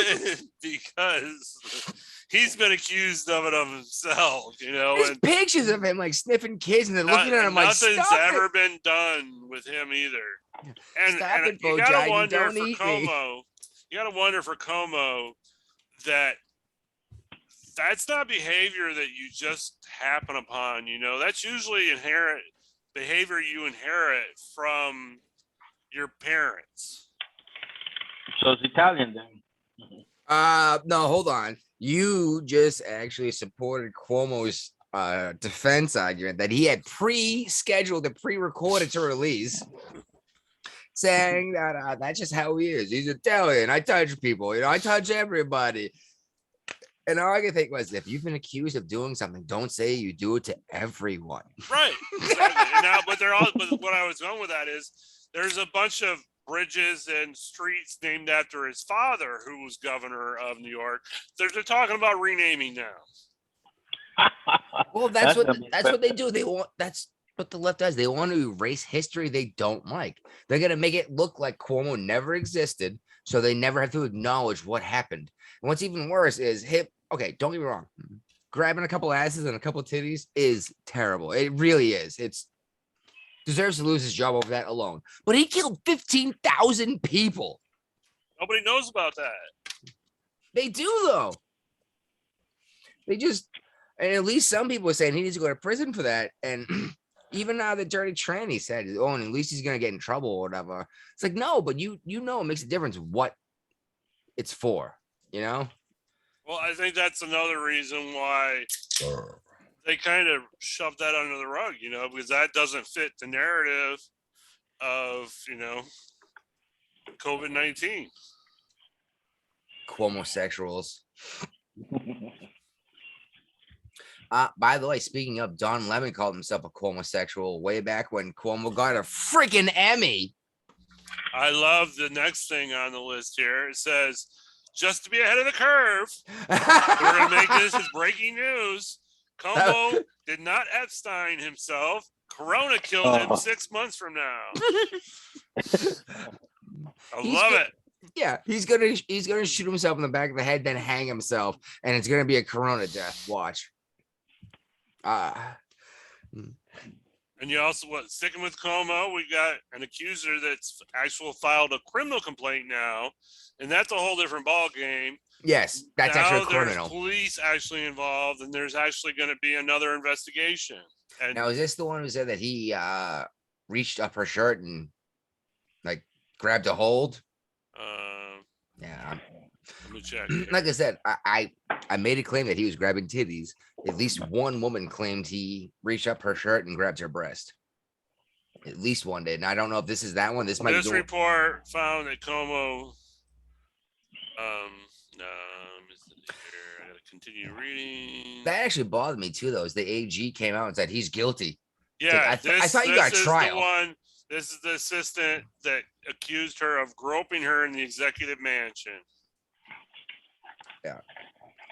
C: because he's been accused of it of himself, you know.
A: There's
C: and
A: pictures of him like sniffing kids, and they're looking at him like,
C: nothing's
A: "Stop
C: ever
A: it.
C: been done with him either." And,
A: Stop
C: and
A: it,
C: you
A: Bo
C: gotta
A: Jaden,
C: wonder
A: don't
C: for
A: eat me."
C: Cuomo. You gotta wonder for Cuomo that that's not behavior that you just happen upon. You know, that's usually inherent behavior you inherit from your parents.
B: So it's Italian then.
A: No, hold on. You just actually supported Cuomo's defense argument that he had pre-scheduled and pre-recorded to release, saying that that's just how he is. He's Italian. I touch people. You know, I touch everybody. And all I can think was, if you've been accused of doing something, don't say you do it to everyone.
C: Right. Exactly. Now, but what I was going with that is there's a bunch of bridges and streets named after his father, who was governor of New York. They're talking about renaming now.
A: Well, that's what they do. They want, that's what the left does. They want to erase history they don't like. They're gonna make it look like Cuomo never existed, so they never have to acknowledge what happened. And what's even worse is him. Okay, don't get me wrong. Grabbing a couple asses and a couple titties is terrible. It really is. It's deserves to lose his job over that alone. But he killed 15,000 people.
C: Nobody knows about that.
A: They do, though. They just, and at least some people are saying he needs to go to prison for that. And even now the dirty tranny said, oh, and at least he's going to get in trouble or whatever. It's like, no, but you know, it makes a difference what it's for, you know?
C: Well, I think that's another reason why they kind of shoved that under the rug, you know, because that doesn't fit the narrative of, you know, COVID-19.
A: Cuomo-sexuals. By the way, speaking of, Don Lemon called himself a Cuomo-sexual way back when Cuomo got a freaking Emmy.
C: I love the next thing on the list here. It says, just to be ahead of the curve, we're going to make this as breaking news. Cuomo did not Epstein himself. Corona killed him 6 months from now. I love it.
A: Yeah, he's gonna shoot himself in the back of the head, then hang himself, and it's gonna be a Corona death. Watch.
C: And you also, sticking with Cuomo, we got an accuser that's actually filed a criminal complaint now, and that's a whole different ball game.
A: Yes, that's
C: now
A: actually a criminal.
C: There's police actually involved, and there's actually going to be another investigation. And
A: now, is this the one who said that he reached up her shirt and like grabbed a hold? Yeah.
C: Let me check.
A: Like I said, I made a claim that he was grabbing titties. At least one woman claimed he reached up her shirt and grabbed her breast. At least one did. And I don't know if this is that one. This
C: report found that Cuomo. I gotta continue reading.
A: That actually bothered me too, though. Is the AG came out and said he's guilty.
C: Yeah,
A: I thought you got a trial.
C: This is the assistant that accused her of groping her in the executive mansion.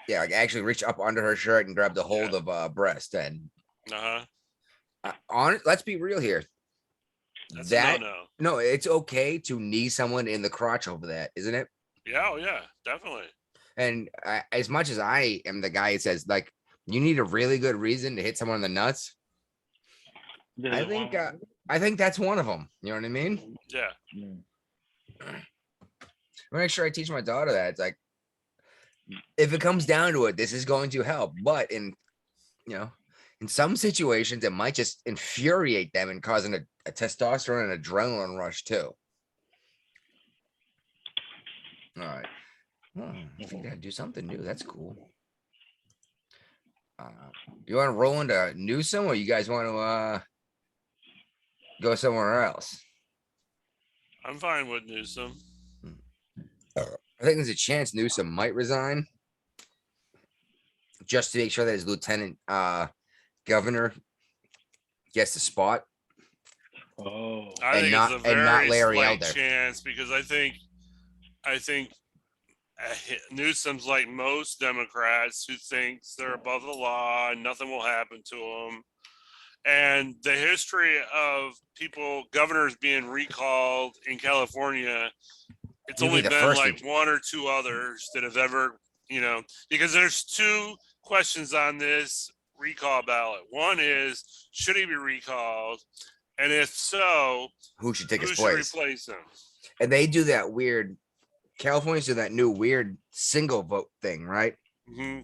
A: Yeah, like actually reached up under her shirt and grabbed a hold of breast. And let's be real here.
C: That's
A: no, it's okay to knee someone in the crotch over that, isn't it?
C: Yeah, oh yeah, definitely.
A: And as much as I am the guy who says, like, you need a really good reason to hit someone in the nuts,
B: This
A: I
B: is
A: think
B: one.
A: I think that's one of them. You know what I mean?
C: Yeah.
B: Mm.
A: I make sure I teach my daughter that it's like, if it comes down to it, this is going to help. But in some situations, it might just infuriate them and causing a testosterone and adrenaline rush too. All right. I think I do something new. That's cool. You want to roll into Newsom, or you guys want to go somewhere else?
C: I'm fine with Newsom.
A: I think there's a chance Newsom might resign just to make sure that his lieutenant governor gets the spot.
B: Oh.
C: I
A: And
C: think it's
A: not-
C: a
A: and not
C: very
A: Larry
C: slight
A: Elder.
C: chance because I think Newsom's like most Democrats who thinks they're above the law and nothing will happen to them. And the history of governors being recalled in California, it's
A: You'll be
C: only
A: the
C: been
A: first
C: like
A: to-
C: one or two others that have ever, because there's two questions on this recall ballot. One is, should he be recalled? And if so,
A: who should take
C: who
A: his
C: should
A: place?
C: replace him?
A: And they do that weird. California's do that new weird single vote thing, right?
C: Hmm.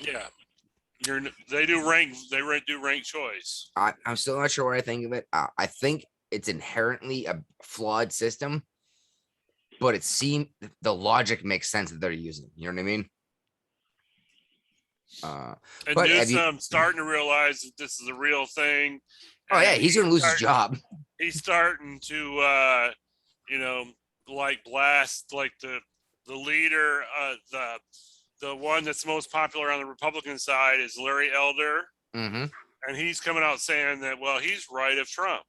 C: Yeah. They do rank choice.
A: I'm still not sure what I think of it. I think it's inherently a flawed system, but it seemed the logic makes sense that they're using. You know what I mean?
C: And
A: But have you?
C: Newsom's starting to realize that this is a real thing.
A: Oh yeah,
C: and
A: he's gonna lose his job.
C: He's starting to like blast like the leader, the one that's most popular on the Republican side is Larry Elder,
A: Hmm.
C: and he's coming out saying that, well, he's right of Trump.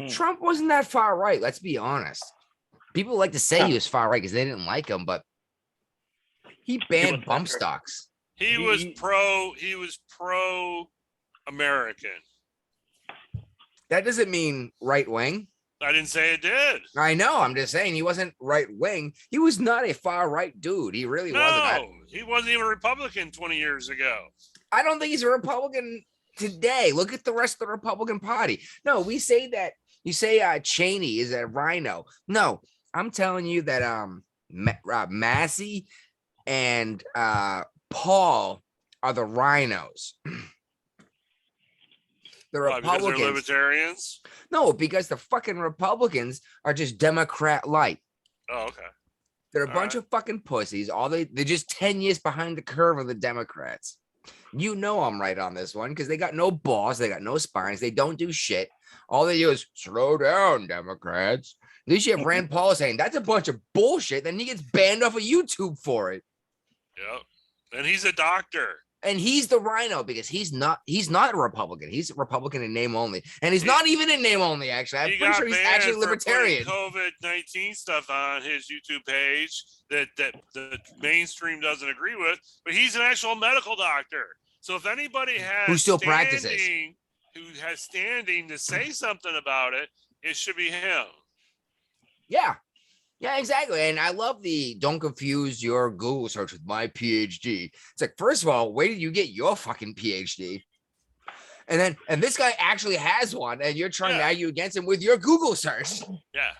A: Trump wasn't that far right. Let's be honest. People like to say he was far right because they didn't like him, but he banned bump
B: center.
A: stocks.
C: He was pro American.
A: That doesn't mean right wing.
C: I didn't say it did.
A: I know. I'm just saying he wasn't right wing. He was not a far right dude. He really wasn't.
C: No, he wasn't even a Republican 20 years ago.
A: I don't think he's a Republican today. Look at the rest of the Republican Party. No, we say that you say Cheney is a rhino. No, I'm telling you that Massey and Paul are the rhinos. The
C: Why, because they're
A: Republicans.
C: libertarians?
A: No, because the fucking Republicans are just Democrat light.
C: Oh, okay.
A: They're a
C: All
A: bunch
C: right.
A: of fucking pussies. They're just 10 years behind the curve of the Democrats. You know I'm right on this one because they got no balls, they got no spines, they don't do shit. All they do is slow down, Democrats. At least you have Rand Paul saying that's a bunch of bullshit. Then he gets banned off of YouTube for it.
C: Yep. And he's a doctor.
A: And he's the rhino because he's not a Republican. He's a Republican in name only. And he's not even in name only, actually. I'm pretty sure he's actually libertarian.
C: COVID-19 stuff on his YouTube page that the mainstream doesn't agree with, but he's an actual medical doctor. So if anybody has
A: Who still practices,
C: who has standing to say something about it, it should be him.
A: Yeah. Yeah, exactly. And I love the don't confuse your Google search with my PhD. It's like, first of all, where did you get your fucking PhD? And this guy actually has one, and you're trying to argue against him with your Google search.
C: Yeah.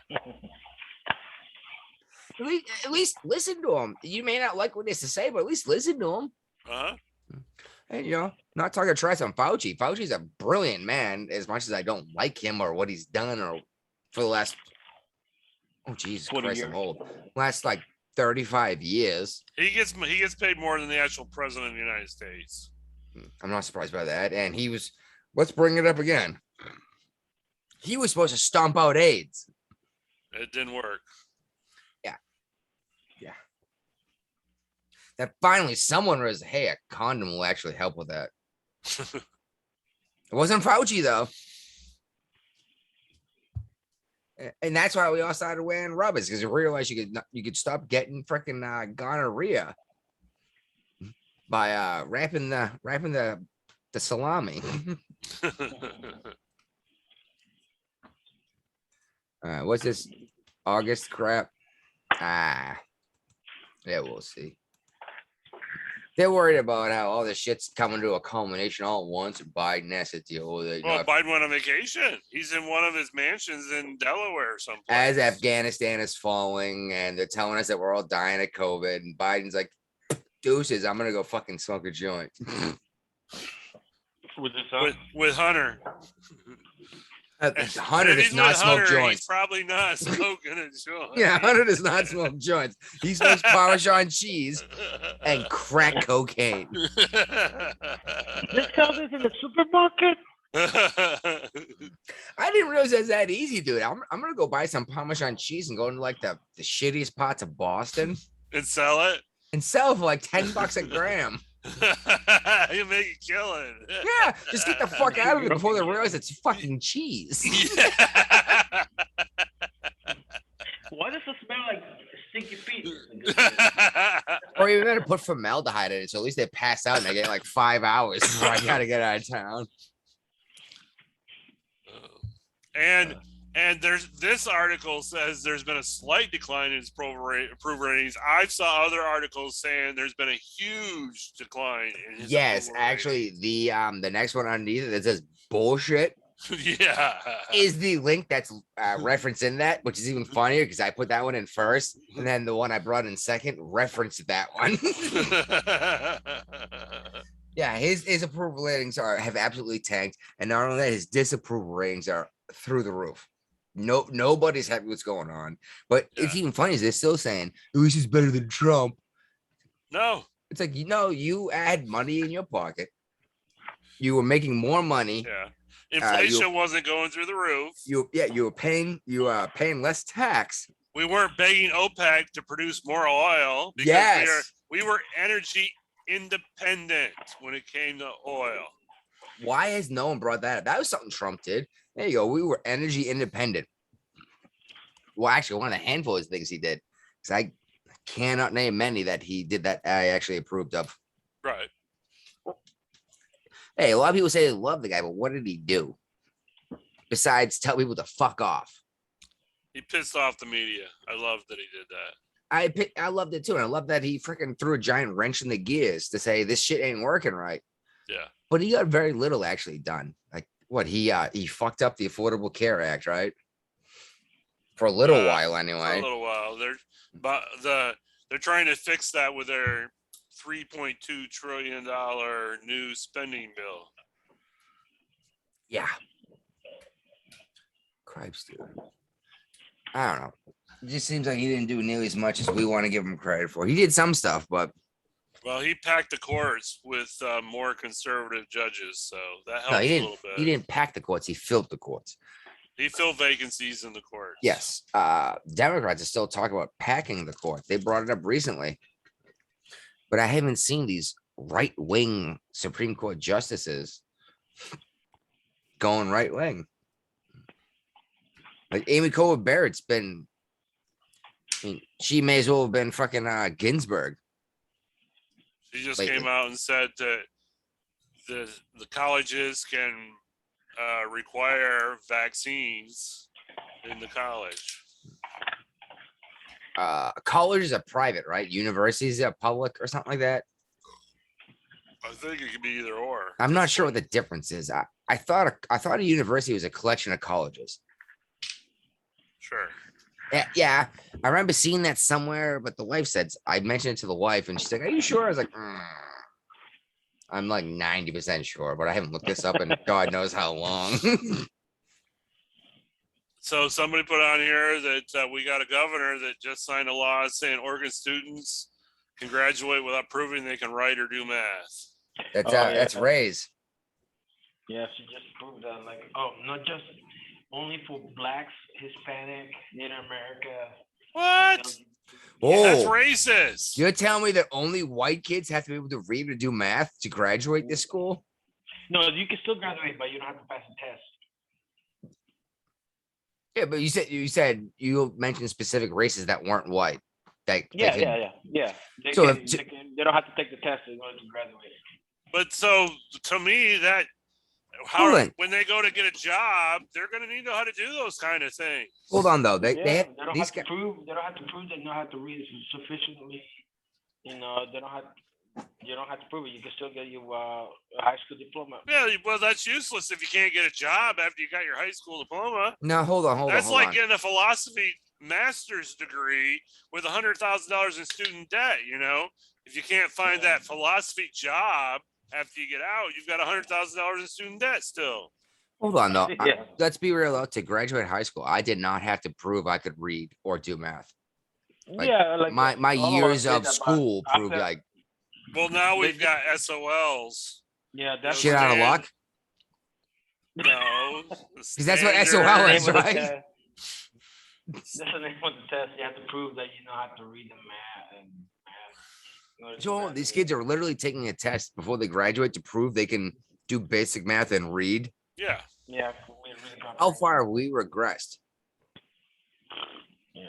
A: At least listen to him. You may not like what he has to say, but at least listen to him.
C: Uh-huh.
A: And not talking trash on Fauci. Fauci's a brilliant man, as much as I don't like him or what he's done or for the last. Oh, Jesus Christ, I'm old. Last like 35 years.
C: He gets paid more than the actual president of the United States.
A: I'm not surprised by that. And let's bring it up again. He was supposed to stomp out AIDS.
C: It didn't work.
A: Yeah. That finally someone was, hey, a condom will actually help with that. It wasn't Fauci, though. And that's why we all started wearing rubbers, because we realized you could stop getting freaking gonorrhea by wrapping the salami. What's this August crap? Yeah, we'll see. They're worried about how all this shit's coming to a culmination all at once, and Biden has to deal with it.
C: Well, Biden went on vacation. He's in one of his mansions in Delaware or someplace.
A: As Afghanistan is falling, and they're telling us that we're all dying of COVID, and Biden's like, deuces, I'm gonna go fucking smoke a joint.
C: With Hunter.
A: Hunter does not smoke joints.
C: He's probably not smoking a joint.
A: Yeah, Hunter does not smoke joints. He smokes Parmesan cheese and crack cocaine.
B: They sell this in the supermarket.
A: I didn't realize it's that easy, dude. I'm gonna go buy some Parmesan cheese and go into like the shittiest parts of Boston
C: and sell it.
A: And sell it for like $10 a gram.
C: You make a killing.
A: Yeah, just get the fuck out of it before they realize it's fucking cheese.
B: Why does it smell like stinky feet?
A: Or you better put formaldehyde in it, so at least they pass out and they get like 5 hours before I gotta get out of town.
C: And there's this article says there's been a slight decline in his approval ratings. I saw other articles saying there's been a huge decline in his
A: yes, actually, the next one underneath it that says bullshit.
C: Yeah,
A: is the link that's referenced in that, which is even funnier because I put that one in first, and then the one I brought in second referenced that one. Yeah, his approval ratings have absolutely tanked, and not only that, his disapproval ratings are through the roof. Nobody's happy with what's going on. But it's even funny is they're still saying, oh, this is better than Trump.
C: No.
A: It's like, you had money in your pocket. You were making more money.
C: Yeah. Inflation wasn't going through the roof.
A: You were paying less tax.
C: We weren't begging OPEC to produce more oil because we were energy independent when it came to oil.
A: Why has no one brought that up? That was something Trump did. There you go. We were energy independent. Well, actually, one of the handful of things he did, because I cannot name many that he did that I actually approved of.
C: Right.
A: Hey, a lot of people say they love the guy, but what did he do besides tell people to fuck off?
C: He pissed off the media. I love that he did that.
A: I loved it too, and I love that he freaking threw a giant wrench in the gears to say this shit ain't working right.
C: Yeah.
A: But he got very little actually done. Like what he fucked up the Affordable Care Act, right? For a little while anyway.
C: For a little while. They're trying to fix that with their $3.2 trillion new spending bill.
A: Yeah. Cripes, dude. I don't know. It just seems like he didn't do nearly as much as we want to give him credit for. He did some stuff, but
C: well, he packed the courts with more conservative judges, so that helps a little bit.
A: He didn't pack the courts. He filled the courts.
C: He filled vacancies in the courts.
A: Yes. Democrats are still talking about packing the court. They brought it up recently. But I haven't seen these right-wing Supreme Court justices going right-wing. Like Amy Coney Barrett's been, she may as well have been fucking Ginsburg.
C: She just came out and said that the colleges can require vaccines in the college.
A: Colleges are private, right? Universities are public or something like that.
C: I think it could be either or.
A: I'm not sure what the difference is. I thought a university was a collection of colleges.
C: Sure.
A: Yeah. I remember seeing that somewhere, but the wife said, I mentioned it to the wife and she's like, are you sure? I was like, I'm like 90% sure, but I haven't looked this up in God knows how long.
C: So somebody put on here that we got a governor that just signed a law saying Oregon students can graduate without proving they can write or do math.
A: That's Ray's.
B: Yeah, she just proved that. Like, not just only for blacks, Hispanic, Native America.
C: What?
A: Oh,
C: that's racist.
A: You're telling me that only white kids have to be able to read or do math to graduate this school?
B: No, you can still graduate, but you don't have to pass the test.
A: Yeah, but you mentioned specific races that weren't white.
B: Yeah. They don't have to take the test in order to graduate.
C: But so to me, that when they go to get a job, they're going to need to know how to do those kind of things.
A: Hold on, though.
B: They don't have to prove they know how to read sufficiently. They don't have. You don't have to prove it. You can still get your a high school diploma.
C: Yeah, well, that's useless if you can't get a job after you got your high school diploma.
A: No, hold on,
C: That's
A: hold
C: like
A: on.
C: getting a philosophy master's degree with $100,000 in student debt. If you can't find that philosophy job after you get out, you've got $100,000 in student debt still.
A: Hold on, though.
B: Yeah.
A: Let's be real, though. To graduate high school, I did not have to prove I could read or do math. Like,
B: Yeah, like
A: my
B: all of us
A: years
B: did
A: of
B: that, but
A: school proved
B: after,
A: like
C: Well, now
B: They
C: we've
B: did-
C: got SOLs.
B: yeah, that's
A: shit
B: what
A: out of
C: stand-
A: luck.
C: No,
A: Because that's what
B: that's
A: SOL
B: the
A: is,
B: name of the
A: right?
B: test. That's the name of the test. You have to prove that you know how to read the math and math. in order to
A: So these
B: graduate.
A: kids are literally taking a test before they graduate to prove they can do basic math and read.
C: Yeah.
B: Yeah, we really got
A: How
B: that.
A: far have we regressed?
B: Yeah.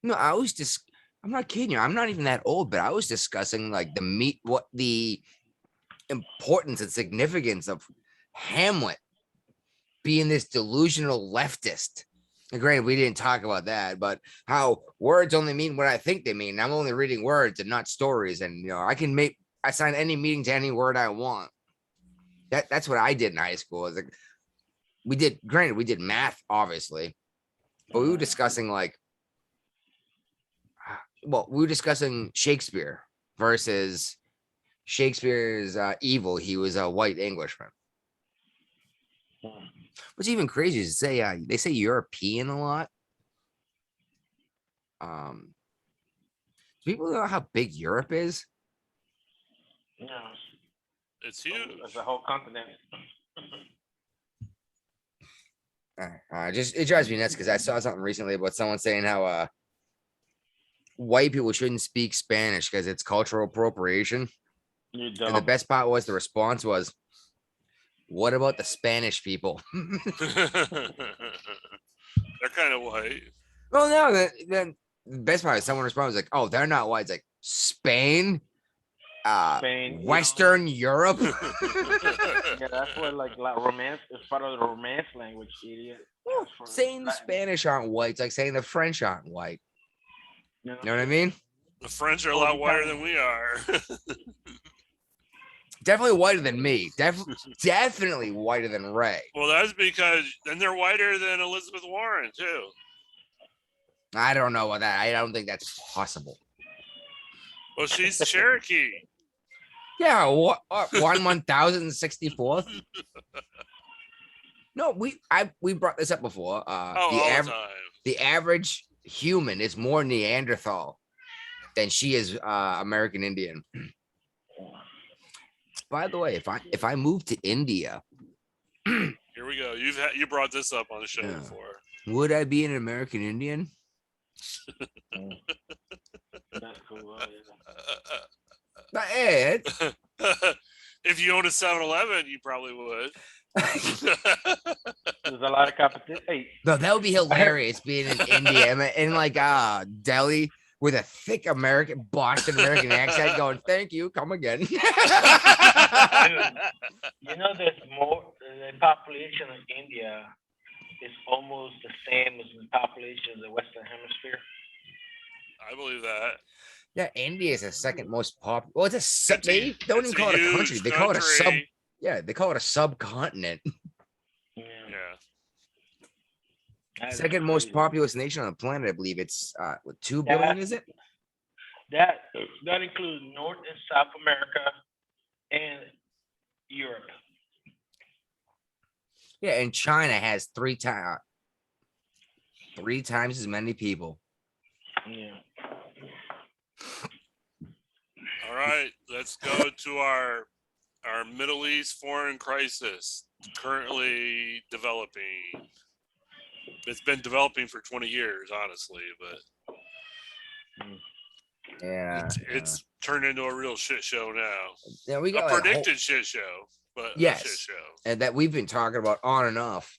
A: No, I'm not kidding you. I'm not even that old, but I was discussing like what the importance and significance of Hamlet being this delusional leftist. And granted, we didn't talk about that, but how words only mean what I think they mean. I'm only reading words and not stories. And I assign any meaning to any word I want. That's what I did in high school. It's like we did math, obviously, but we were discussing we were discussing Shakespeare versus Shakespeare's evil. He was a white Englishman. What's even crazy is they say European a lot. Do people know how big Europe is?
B: Yeah.
C: It's huge.
B: It's a whole continent.
A: It drives me nuts because I saw something recently about someone saying how white people shouldn't speak Spanish because it's cultural appropriation.
B: You're
A: And the
B: dumb.
A: best part was the response was, "What about the Spanish people?"
C: They're kind of white.
A: Well, no, then the best part is someone responded was like, "Oh, they're not white." It's like Spain,
B: Spain,
A: Western Europe.
B: Yeah, that's what like romance. It's part of the romance language, idiot.
A: Well,
B: That's for
A: saying the
B: Latin.
A: Spanish aren't white, it's like saying the French aren't white.
B: You
A: You know what I mean?
C: The French are a
B: Oh,
C: lot
B: the
C: whiter
B: Italian.
C: than we are.
A: Definitely whiter than me. Definitely whiter than Ray.
C: Well, that's because then they're whiter than Elizabeth Warren too.
A: I don't know about that. I don't think that's possible.
C: Well, she's Cherokee.
A: Yeah, what 1064th? No, we brought this up before.
C: All the time.
A: The average human is more Neanderthal than she is American Indian. By the way, if I move to India,
C: Here we go. You brought this up on the show
A: Yeah.
C: before.
A: would I be an American Indian?
B: That's cool.
A: But, hey,
C: If you own a 7-Eleven, you probably would.
B: There's a lot of competition. Hey,
A: no, that would be hilarious being in India in like Delhi with a thick Boston American accent going, "Thank you, come again."
B: dude, you know there's more. The population of India is almost the same as the population of the Western Hemisphere.
C: I believe that.
A: Yeah, India is the second most popular. Well, they don't
C: It's
A: even call it a country.
C: huge
A: They call it a sub.
C: country.
A: Yeah, they call it a subcontinent.
B: Yeah.
C: Yeah.
A: Second most populous nation on the planet, I believe. It's 2 billion, is it?
B: That includes North and South America and Europe.
A: Yeah, and China has 3 times as many people.
B: Yeah.
C: All right, let's go to our Middle East foreign crisis currently developing. It's been developing for 20 years, honestly, but
A: Yeah,
C: it's turned into a real shit show now.
A: yeah, we
C: A
A: got like,
C: predicted shit show, but a
A: Yes.
C: shit show.
A: and that we've been talking about on and off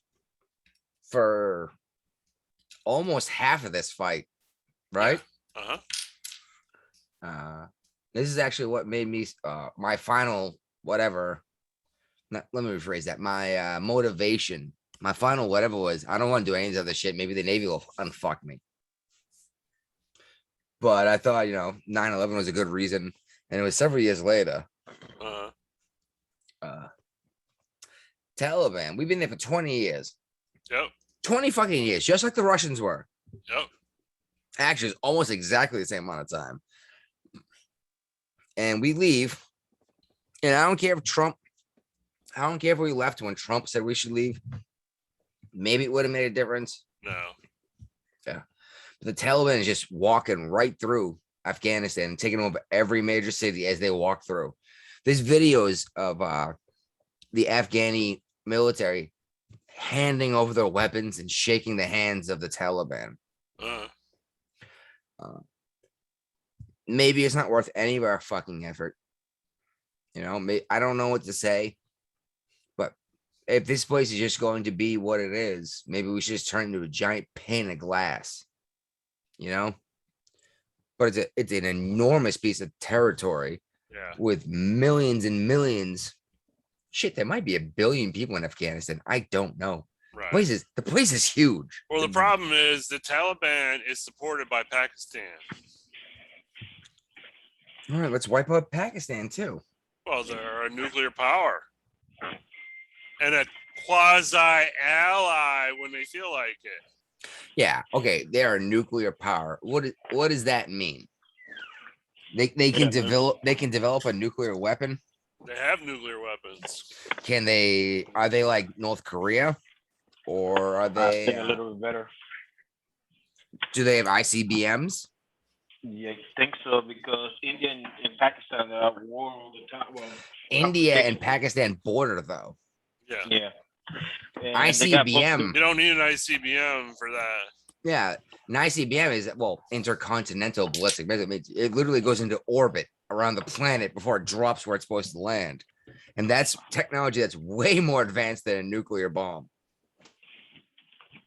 A: for almost half of this fight, right? This is actually what made me my final whatever. Let me rephrase that. My motivation, my final whatever was, I don't want to do any of this shit. Maybe the Navy will unfuck me. But I thought, 9/11 was a good reason. And it was several years later.
C: Uh,
A: Taliban. We've been there for 20 years.
C: yep.
A: 20 fucking years, just like the Russians were.
C: Yep.
A: Actually, it's almost exactly the same amount of time. And we leave. And I don't care if we left when Trump said we should leave. Maybe it would have made a difference.
C: No.
A: Yeah. But the Taliban is just walking right through Afghanistan and taking over every major city as they walk through. There's videos of the Afghani military handing over their weapons and shaking the hands of the Taliban. Maybe it's not worth any of our fucking effort. You know, I don't know what to say, but if this place is just going to be what it is, maybe we should just turn into a giant pane of glass, you know? But it's an enormous piece of territory with millions and millions. Shit, there might be 1 billion people in Afghanistan. I don't know.
C: Right.
A: The place is huge.
C: Well, the problem is the Taliban is supported by Pakistan.
A: All right, let's wipe out Pakistan too.
C: Well, they're a nuclear power and a quasi ally when they feel like it.
A: Yeah, okay, they're a nuclear power. What does that mean? They can develop a nuclear weapon.
C: They have nuclear weapons.
A: Are they like North Korea, or are they?
B: I think a little bit better.
A: Do they have ICBMs?
B: Yeah, I think so, because India and Pakistan are at war all the time. Well,
A: India and Pakistan border though.
C: Yeah.
B: Yeah. And
A: ICBM.
C: You don't need an ICBM for that.
A: Yeah, an ICBM is intercontinental ballistic missile. It literally goes into orbit around the planet before it drops where it's supposed to land, and that's technology that's way more advanced than a nuclear bomb.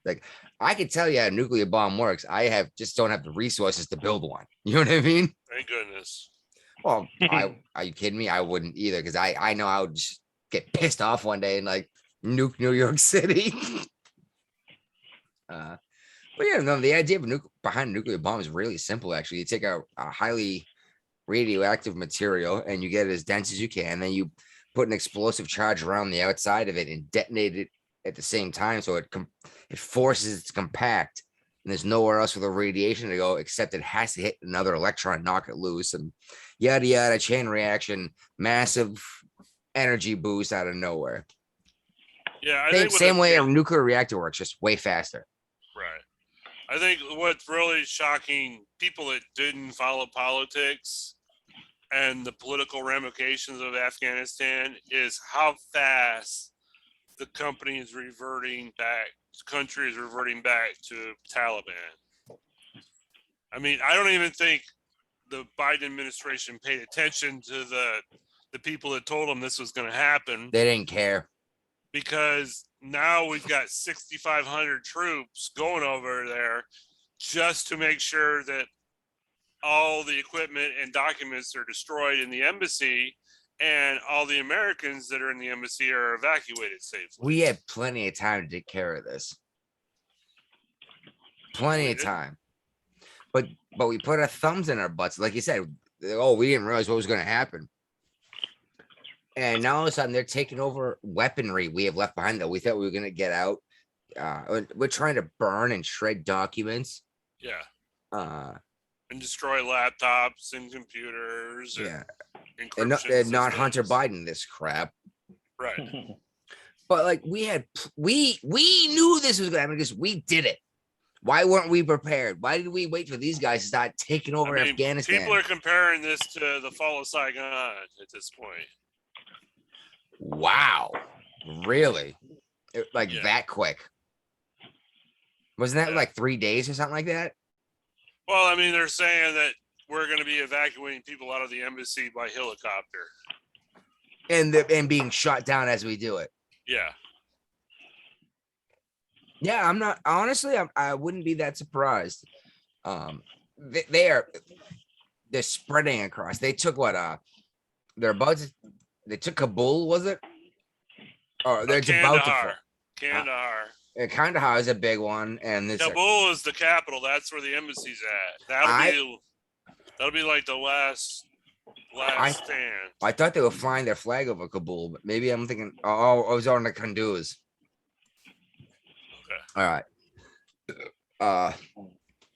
A: Like, I could tell you how a nuclear bomb works. I just don't have the resources to build one. You know what I mean?
C: Thank goodness.
A: Well, are you kidding me? I wouldn't either, because I know I would just get pissed off one day and like nuke New York City. But yeah, no, the idea of behind a nuclear bomb is really simple. Actually, you take a highly radioactive material and you get it as dense as you can. Then you put an explosive charge around the outside of it and detonate it at the same time, so it forces it to compact, and there's nowhere else for the radiation to go except it has to hit another electron, knock it loose, and yada yada, chain reaction, massive energy boost out of nowhere.
C: Yeah,
A: same way a nuclear reactor works, just way faster.
C: Right. I think what's really shocking, people that didn't follow politics and the political ramifications of Afghanistan, is how fast the country is reverting back to Taliban. I mean, I don't even think the Biden administration paid attention to the people that told them this was going to happen.
A: They didn't care.
C: Because now we've got 6,500 troops going over there just to make sure that all the equipment and documents are destroyed in the embassy, and all the Americans that are in the embassy are evacuated safely.
A: We had plenty of time to take care of this. Plenty of time. But we put our thumbs in our butts. Like you said, we didn't realize what was going to happen. And now all of a sudden they're taking over weaponry we have left behind that we thought we were going to get out. We're trying to burn and shred documents.
C: Yeah.
A: And
C: destroy laptops and computers.
A: Yeah. And not Hunter Biden this crap.
C: Right.
A: But like we knew this was going to happen because we did it. Why weren't we prepared? Why did we wait for these guys to start taking over Afghanistan?
C: People are comparing this to the fall of Saigon at this point.
A: Wow. Really? That quick? Wasn't that like 3 days or something like that?
C: Well, I mean, they're saying that we're going to be evacuating people out of the embassy by helicopter.
A: And being shot down as we do it.
C: Yeah.
A: Yeah, I'm not, honestly, I wouldn't be that surprised. They're spreading across. They took they took Kabul, was it? Or they're about to.
C: Kandahar.
A: Kandahar is a big one, and
C: Kabul is the capital. That's where the embassy's at. That'll be like the last Last stand.
A: I thought they were flying their flag over Kabul, but maybe I'm thinking, oh, I was on the Kunduz.
C: Okay.
A: All right.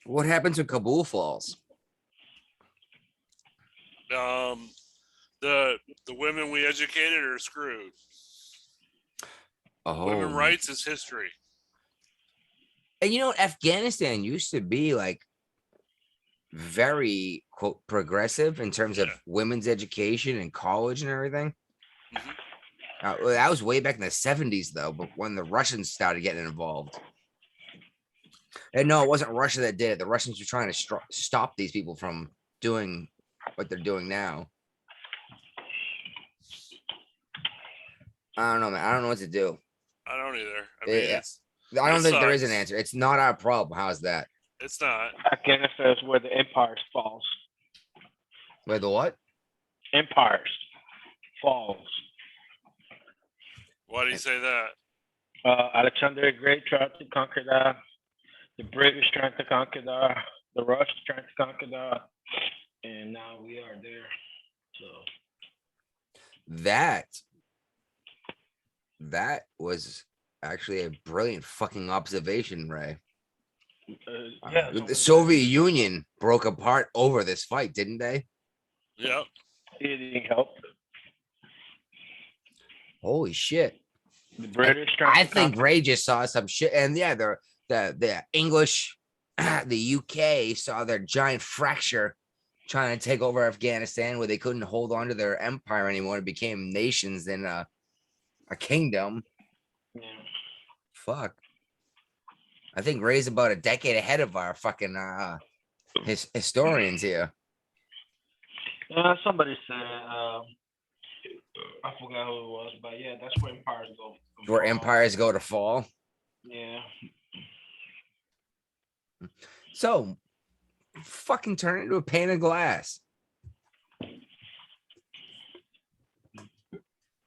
A: What happens when Kabul falls?
C: The women we educated are screwed. Women
A: Oh,
C: rights is history.
A: and you know, Afghanistan used to be like very quote progressive in terms of
C: Yeah.
A: women's education and college and everything.
C: Mhm.
A: Well, that was way back in the 70s, though, but when the Russians started getting involved. And no, it wasn't Russia that did it. The Russians were trying to stop these people from doing what they're doing now. I don't know, man. I don't know what to do.
C: I don't either. I mean,
A: Yeah.
C: it's
A: I don't
C: it
A: think there is an
C: sucks.
A: answer. It's not our problem. How's that?
C: It's not.
B: Afghanistan is where the empires falls.
A: Wait, the what?
B: Empires falls.
C: Why do you say that?
B: Alexander the Great tried to conquer that. The British trying to conquer that. The Russians trying to conquer that. And now we are there. So
A: That was actually a brilliant fucking observation, Ray.
B: yeah,
A: The Soviet Union broke apart over this fight, didn't they?
C: Yep.
B: it didn't help.
A: Holy shit.
B: The British trying
A: I
B: to
A: think
B: conquer.
A: Ray just saw some shit. And yeah, the English, the UK saw their giant fracture trying to take over Afghanistan where they couldn't hold on to their empire anymore. It became nations in a kingdom.
B: Yeah.
A: Fuck. I think Ray's about a decade ahead of our fucking historians here.
B: Somebody said, I forgot who it was, but yeah, that's where empires go.
A: Where empires go to fall.
B: Yeah.
A: So fucking turn it into a pane of glass.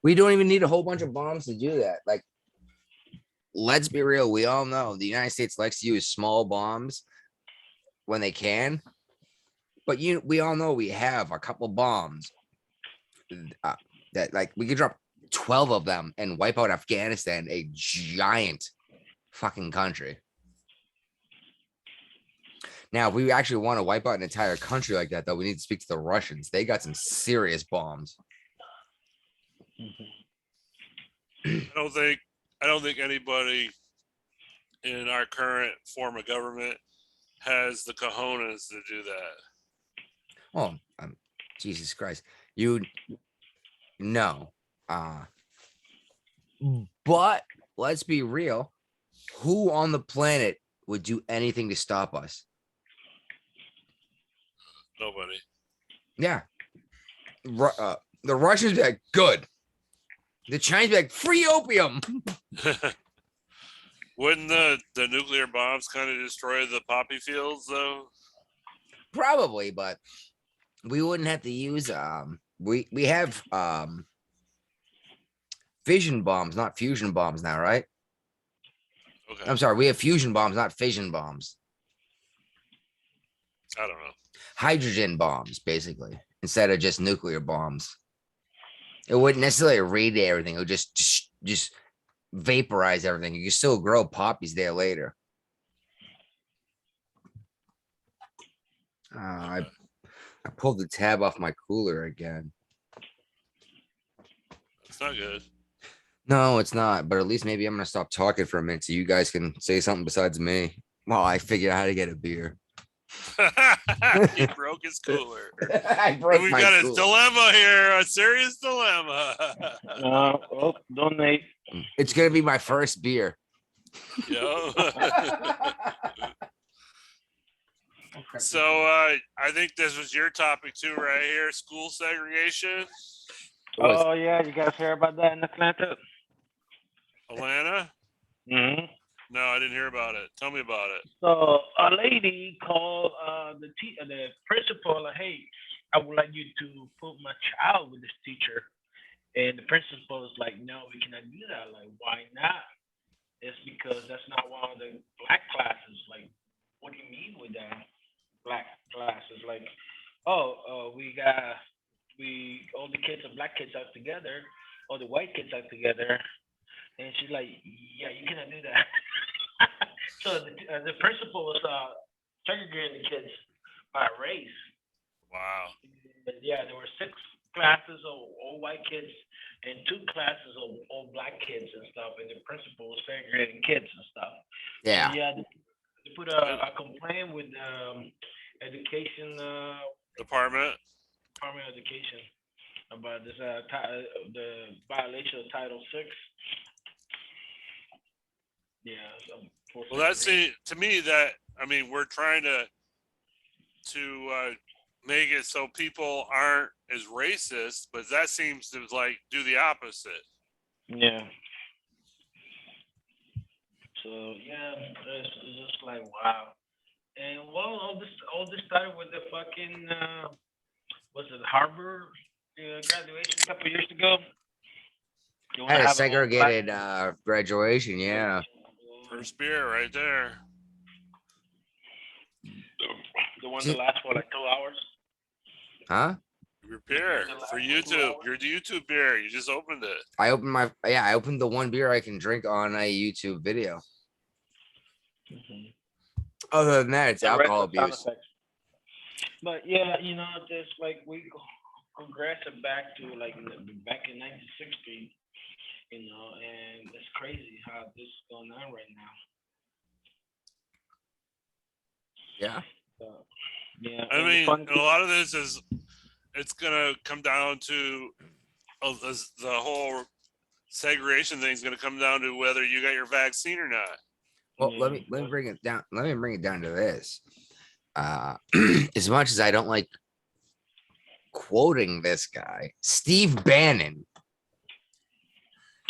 A: We don't even need a whole bunch of bombs to do that. Like, let's be real. We all know the United States likes to use small bombs when they can. But we all know we have a couple bombs that like we could drop 12 of them and wipe out Afghanistan, a giant fucking country. Now, if we actually want to wipe out an entire country like that, though, we need to speak to the Russians. They got some serious bombs.
C: I don't think anybody in our current form of government has the cojones to do that.
A: Oh, Jesus Christ. You know. But let's be real. Who on the planet would do anything to stop us?
C: Nobody.
A: Yeah. The Russians be like, good. The Chinese be like, free opium.
C: Wouldn't the nuclear bombs kind of destroy the poppy fields though?
A: Probably, but we wouldn't have to use we have fission bombs, not fusion bombs now, right?
C: Okay.
A: I'm sorry, we have fusion bombs, not fission bombs.
C: I don't know.
A: Hydrogen bombs, basically, instead of just nuclear bombs. It wouldn't necessarily radiate everything. It would just vaporize everything. You can still grow poppies there later. I pulled the tab off my cooler again.
C: It's not good.
A: No, it's not. But at least maybe I'm gonna stop talking for a minute so you guys can say something besides me. Well, I figured out how to get a beer.
C: He broke his cooler.
A: I broke
C: We've
A: my
C: got a
A: cooler.
C: dilemma here, a serious dilemma.
B: Donate.
A: It's gonna be my first beer.
C: Yeah. So I think this was your topic too, right here. School segregation.
B: Oh yeah, you guys hear about that in Atlanta?
C: Atlanta?
B: Mm-hmm.
C: No, I didn't hear about it. Tell me about it.
B: So a lady called the principal, like, hey, I would like you to put my child with this teacher. And the principal is like, no, we cannot do that. Like, why not? It's because that's not one of the black classes. Like, what do you mean with that? Black classes? Like, we got all the kids, the black kids are together, all the white kids are together, and she's like, yeah, you cannot do that. So the principal was segregating the kids by race.
C: Wow.
B: Yeah, there were 6 classes of all white kids and 2 classes of all black kids and stuff, and the principal was segregating kids and stuff. So
A: Yeah.
B: yeah, they put a complaint with education
C: Department.
B: Department of Education about this the violation of Title 6. Yeah,
C: Well, that's to me that I mean we're trying to make it so people aren't as racist, but that seems to like do the opposite.
B: Yeah. So yeah, it's just like wow. And well, all this started with the fucking was it Harvard graduation a couple years ago? You
A: I
B: want to
A: had a
B: have a whole
A: segregated
B: class?
A: graduation. Yeah.
C: First beer right there.
B: The one that lasts for like 2 hours.
A: Huh?
C: Your beer for YouTube. Your YouTube beer. You just opened it.
A: I opened the one beer I can drink on a YouTube video.
B: Mm-hmm.
A: Other than that, it's alcohol abuse.
B: But yeah, just like we progress it back to like back in 1960, and it's crazy how this is going on right now.
A: Yeah.
B: Yeah.
C: I mean, a lot of this is it's gonna come down to the whole segregation thing is gonna come down to whether you got your vaccine or not.
A: Well, let me bring it down. Let me bring it down to this. As much as I don't like quoting this guy, Steve Bannon.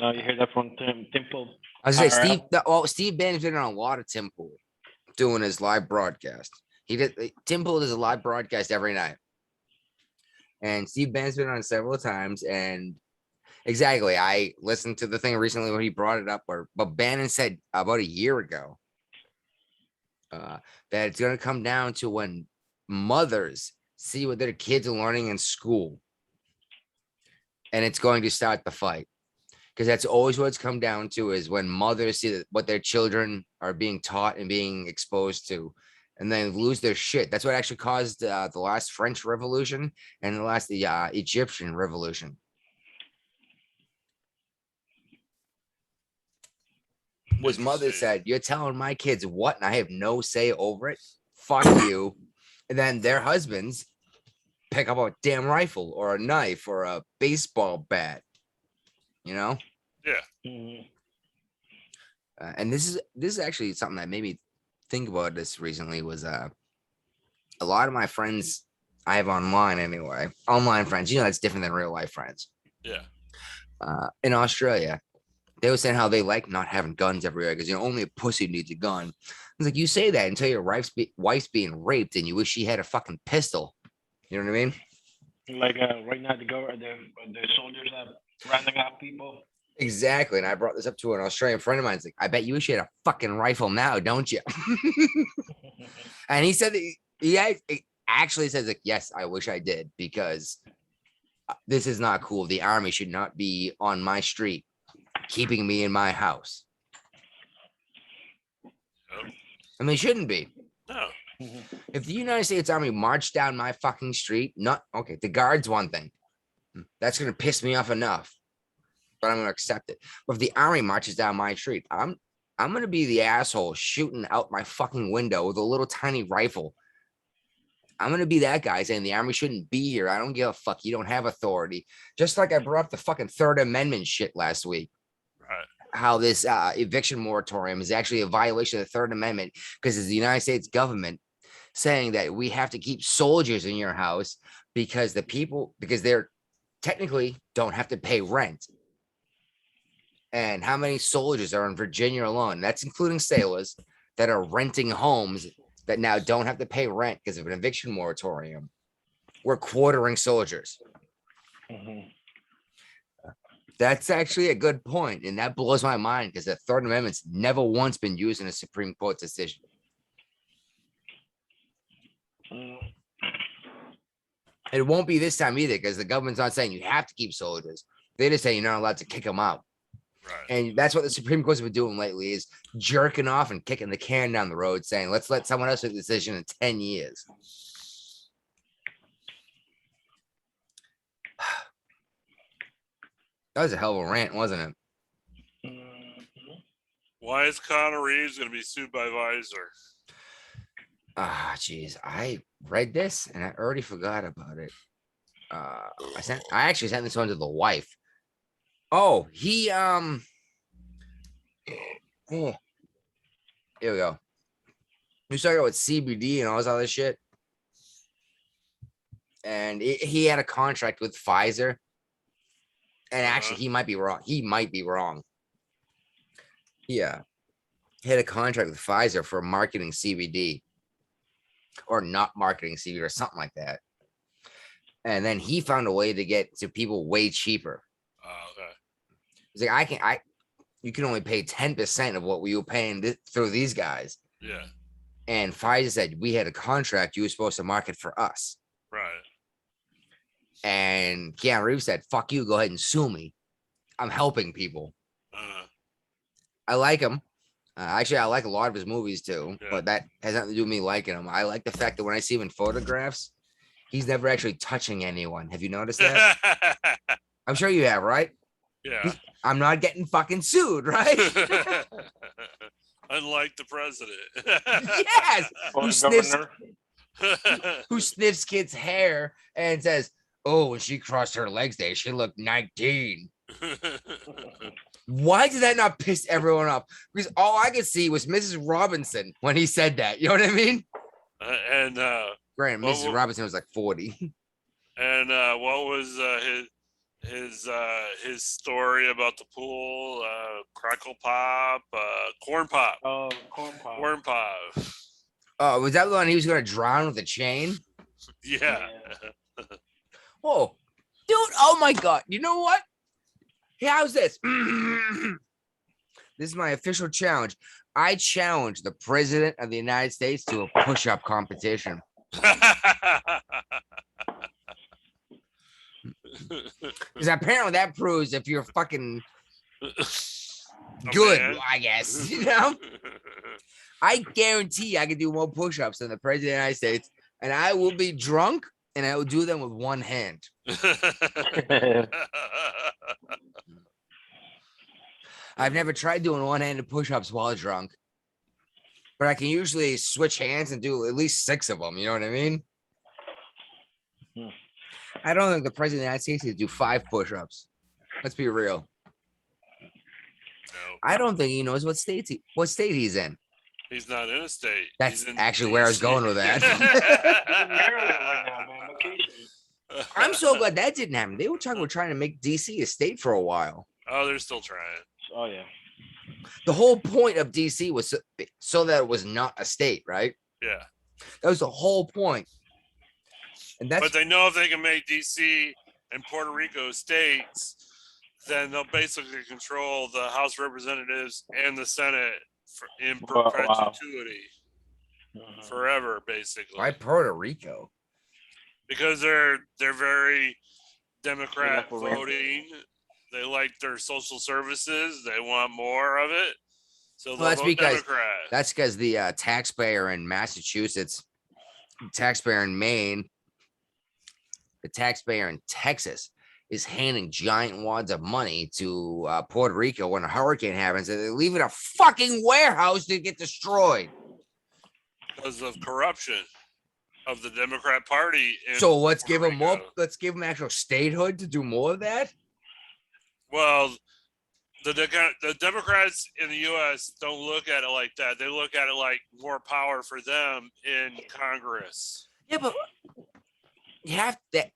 B: Oh, you hear that from Temple?
A: I was gonna say Steve Bannon's been on a lot of Temple doing his live broadcast. Temple does a live broadcast every night. And Steve Bannon's been on several times. And exactly, I listened to the thing recently where he brought it up, but Bannon said about a year ago that it's going to come down to when mothers see what their kids are learning in school. And it's going to start the fight. Because that's always what it's come down to is when mothers see what their children are being taught and being exposed to, and then lose their shit. That's what actually caused the last French Revolution and the last Egyptian Revolution. Was mother said, "You're telling my kids what, and I have no say over it. Fuck you." And then their husbands pick up a damn rifle or a knife or a baseball bat.
C: Yeah.
B: Mm-hmm.
A: And this is actually something that made me think about this recently. Was a lot of my friends I have online anyway, online friends. That's different than real life friends.
C: Yeah.
A: In Australia, they were saying how they like not having guns everywhere because only a pussy needs a gun. It's like you say that until your wife's being raped and you wish she had a fucking pistol. You know what I mean?
B: Like right now, the soldiers are rounding out people.
A: Exactly. And I brought this up to an Australian friend of mine. It's like, I bet you wish you had a fucking rifle now, don't you? And he said that he actually says like, yes, I wish I did because this is not cool. The army should not be on my street, keeping me in my house. And they shouldn't be.
C: No.
A: If the United States Army marched down my fucking street, not okay. The guard's one thing. That's going to piss me off enough, but I'm going to accept it. But if the army marches down my street, I'm going to be the asshole shooting out my fucking window with a little tiny rifle. I'm going to be that guy saying the army shouldn't be here. I don't give a fuck. You don't have authority. Just like I brought up the fucking Third Amendment shit last week.
C: Right.
A: How this eviction moratorium is actually a violation of the Third Amendment because it's the United States government saying that we have to keep soldiers in your house because they're technically don't have to pay rent. And how many soldiers are in Virginia alone? That's including sailors that are renting homes that now don't have to pay rent because of an eviction moratorium. We're quartering soldiers.
B: Mm-hmm.
A: That's actually a good point, and that blows my mind because the Third Amendment's never once been used in a Supreme Court decision. It won't be this time either because the government's not saying you have to keep soldiers. They're just saying you're not allowed to kick them out.
C: Right.
A: And that's what the Supreme Court's been doing lately is jerking off and kicking the can down the road, saying, let's let someone else make the decision in 10 years. That was a hell of a rant, wasn't it?
C: Why is Connor Reeves going to be sued by Pfizer?
A: Ah, geez. I read this and I already forgot about it. I actually sent this one to the wife. Oh, he oh, here we go. We started with CBD and all this other shit. And he had a contract with Pfizer. And actually, he might be wrong. He might be wrong. Yeah. He had a contract with Pfizer for marketing CBD or not marketing CBD or something like that. And then he found a way to get to people way cheaper.
C: Oh, okay.
A: He's like, you can only pay 10% of what we were paying through these guys.
C: Yeah.
A: And Pfizer said, we had a contract. You were supposed to market for us.
C: Right.
A: And Keanu Reeves said, fuck you. Go ahead and sue me. I'm helping people. I like him. Actually, I like a lot of his movies too, but that has nothing to do with me liking him. I like the fact that when I see him in photographs, he's never actually touching anyone. Have you noticed that? I'm sure you have, right?
C: Yeah.
A: I'm not getting fucking sued, right?
C: Unlike the president.
A: Yes. Who sniffs kids' hair and says, oh, when she crossed her legs day, she looked 19. Why did that not piss everyone off? Because all I could see was Mrs. Robinson when he said that. You know what I mean? Granted, Mrs. Robinson was like 40.
C: And what was his story about the pool? Crackle pop, corn pop.
B: Oh, corn pop.
C: Corn pop.
A: Oh, was that the one he was going to drown with a chain?
C: Yeah.
A: Oh, dude. Oh my God. You know what? How's this? This is my official challenge. I challenge the president of the United States to a push-up competition. Because apparently that proves if you're fucking good, I guess. You know? I guarantee I can do more push-ups than the president of the United States, and I will be drunk, and I will do them with one hand. I've never tried doing one-handed push-ups while drunk, but I can usually switch hands and do at least 6 of them. You know what I mean? I don't think the president of the United States can do 5 push-ups. Let's be real.
C: No.
A: I don't think he knows what state he's in.
C: He's not in a state.
A: That's
C: He's in
A: actually
C: DC.
A: where I was going with that.
B: He's in Maryland right now, man. Vacation.
A: I'm so glad that didn't happen. They were talking about trying to make DC a state for a while.
C: Oh, they're still trying.
B: Oh yeah.
A: The whole point of DC was so that it was not a state, right?
C: Yeah.
A: That was the whole point. And that's
C: But they know if they can make DC and Puerto Rico states, then they'll basically control the House of Representatives and the Senate in perpetuity. Forever, basically.
A: why Puerto Rico?
C: Because they're very Democrat voting. They like their social services. They want more of it. So they'll vote Democrat.
A: That's because the taxpayer in Massachusetts, taxpayer in Maine, the taxpayer in Texas is handing giant wads of money to Puerto Rico when a hurricane happens, and they leave it a fucking warehouse to get destroyed
C: Because of corruption of the Democrat Party.
A: So let's give them more. Let's give them actual statehood to do more of that.
C: Well, the Democrats in the U.S. don't look at it like that. They look at it like more power for them in Congress.
A: Yeah, but you have that.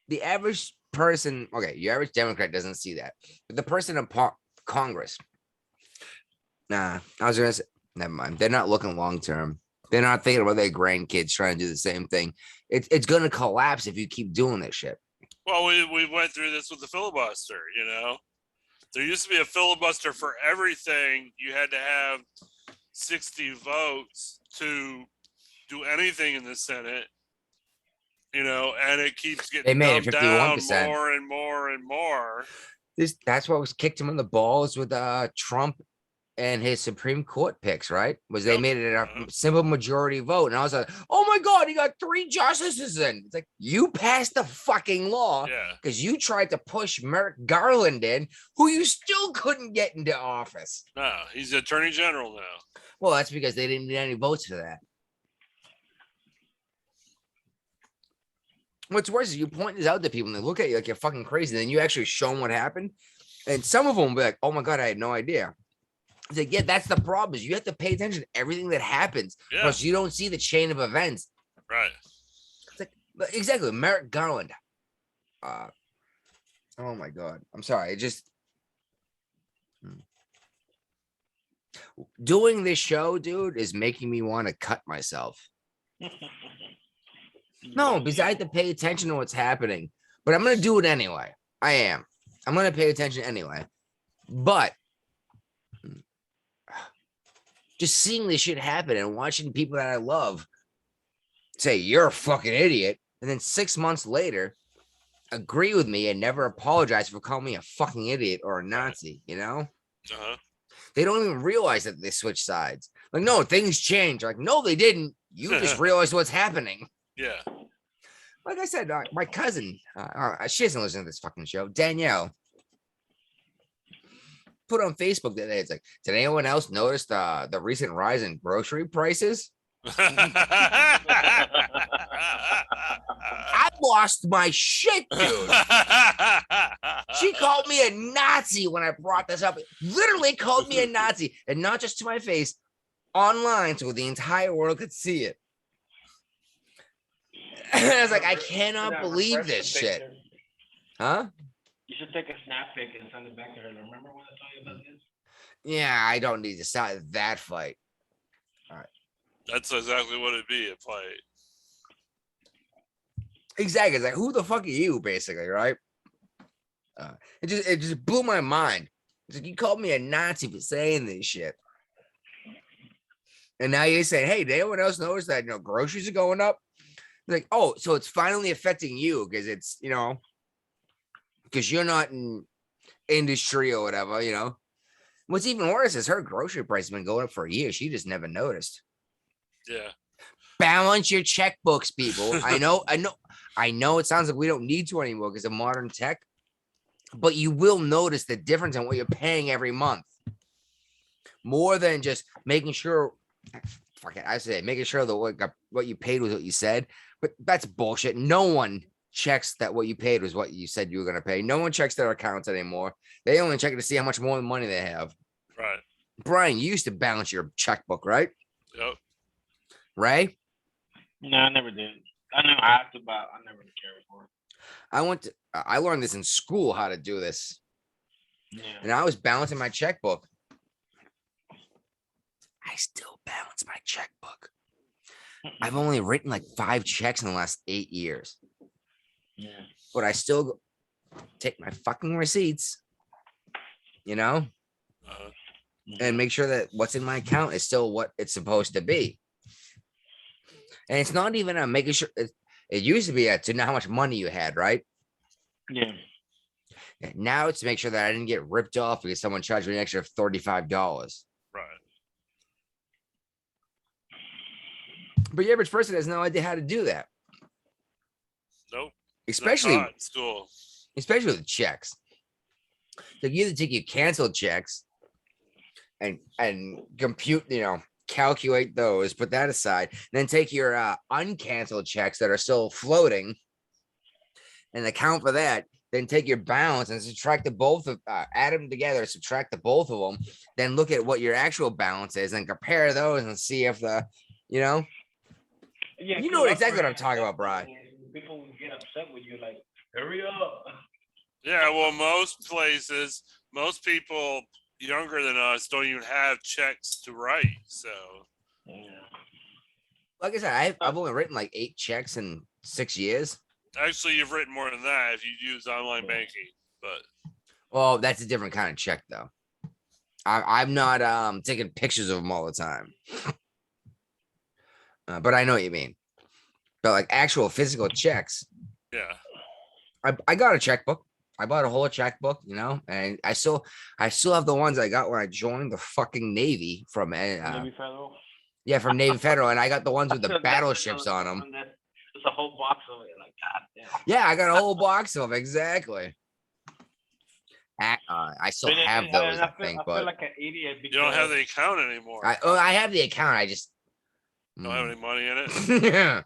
A: The average person, okay, your average Democrat doesn't see that, but the person in Congress, I was gonna say, never mind. They're not looking long term. They're not thinking about their grandkids trying to do the same thing. It's gonna collapse if you keep doing this shit.
C: Well, we went through this with the filibuster. You know, there used to be a filibuster for everything. You had to have 60 votes to do anything in the Senate. and it keeps
A: They
C: getting
A: made it
C: dumbed down
A: 51%.
C: more and more and more.
A: That's what was kicked him in the balls with Trump and his Supreme Court picks, right? Was they
C: Yep.
A: made it a simple majority vote. And I was like, oh my God, he got 3 justices in. It's like, you passed the fucking law
C: Yeah.
A: because you tried to push Merrick Garland in, who you still couldn't get into office.
C: No, he's the attorney general now.
A: Well, that's because they didn't need any votes for that. What's worse is you point this out to people and they look at you like you're fucking crazy. Then you actually show them what happened. And some of them will be like, oh my God, I had no idea. It's like, yeah, that's the problem is you have to pay attention to everything that happens.
C: Yeah.
A: Because you don't see the chain of events.
C: Right.
A: It's like, exactly. Merrick Garland. Oh my God. I'm sorry. It just doing this show, dude, is making me want to cut myself. No, because I have to pay attention to what's happening. But I'm gonna do it anyway. I am. I'm gonna pay attention anyway. But just seeing this shit happen and watching people that I love say you're a fucking idiot, and then 6 months later agree with me and never apologize for calling me a fucking idiot or a Nazi,
C: Uh-huh.
A: They don't even realize that they switch sides. Like, no, things change. Like, no, they didn't. You just realized what's happening.
C: Yeah.
A: Like I said, my cousin, she doesn't listen to this fucking show, Danielle, put on Facebook that day. It's like, did anyone else notice the recent rise in grocery prices? I lost my shit, dude. She called me a Nazi when I brought this up. Literally called me a Nazi, and not just to my face, online, so the entire world could see it. And I was like, I cannot believe this shit. Huh?
B: You should take a snap pic and send it back to her. Remember when I told you about this?
A: Yeah, I don't need to start that fight. All right.
C: That's exactly what it'd be, a fight.
A: Exactly. It's like, who the fuck are you, basically, right? It just blew my mind. It's like, you called me a Nazi for saying this shit. And now you're saying, hey, did anyone else notice that, groceries are going up? Like, oh, so it's finally affecting you because it's, because you're not in industry or whatever, What's even worse is her grocery price has been going up for a year. She just never noticed.
C: Yeah.
A: Balance your checkbooks, people. I know it sounds like we don't need to anymore because of modern tech, but you will notice the difference in what you're paying every month. More than just making sure, fuck it, I say making sure that what you paid was what you said, but that's bullshit. No one checks that what you paid was what you said you were going to pay. No one checks their accounts anymore. They only check it to see how much more money they have.
C: Right.
A: Brian, you used to balance your checkbook, right?
C: Yep.
A: Ray?
B: No, I never did. I know I have to, but I never cared for it.
A: I learned this in school, how to do this.
B: Yeah.
A: And I was balancing my checkbook. I still balance my checkbook. I've only written like 5 checks in the last 8 years.
B: Yeah.
A: But I still take my fucking receipts,
C: Uh-huh.
A: and make sure that what's in my account is still what it's supposed to be. And it's not even making sure. It used to be to know how much money you had, right?
B: Yeah.
A: Now it's to make sure that I didn't get ripped off because someone charged me an extra $35.
C: Right.
A: But the average person has no idea how to do that.
C: Nope.
A: Especially
C: in school.
A: Especially with checks. So you either take your canceled checks and compute, calculate those, put that aside, then take your uncanceled checks that are still floating and account for that. Then take your balance and subtract the both of add them together, subtract the both of them, then look at what your actual balance is and compare those and see if
B: Yeah,
A: you know exactly what I'm talking about, Brian.
B: People get upset with you, like, hurry up.
C: Yeah, well, most people younger than us don't even have checks to write. So,
B: Yeah.
A: Like I said, I've only written like 8 checks in 6 years.
C: actually, you've written more than that if you use online banking. But
A: Well, that's a different kind of check, though. I'm not taking pictures of them all the time. But I know what you mean. but like actual physical checks.
C: Yeah.
A: I got a checkbook. I bought a whole checkbook, and I still have the ones I got when I joined the fucking Navy from
B: Maybe Federal.
A: yeah, from Navy Federal, and I got the ones with the
B: That's
A: battleships on them.
B: It's a whole box of it. Like, God damn.
A: Yeah, I got a whole box of them, exactly. I still have those, I think,
B: I
A: but
B: feel like an idiot
C: You
B: because
C: don't have the account anymore.
A: I have the account. I just
C: don't have any money in it.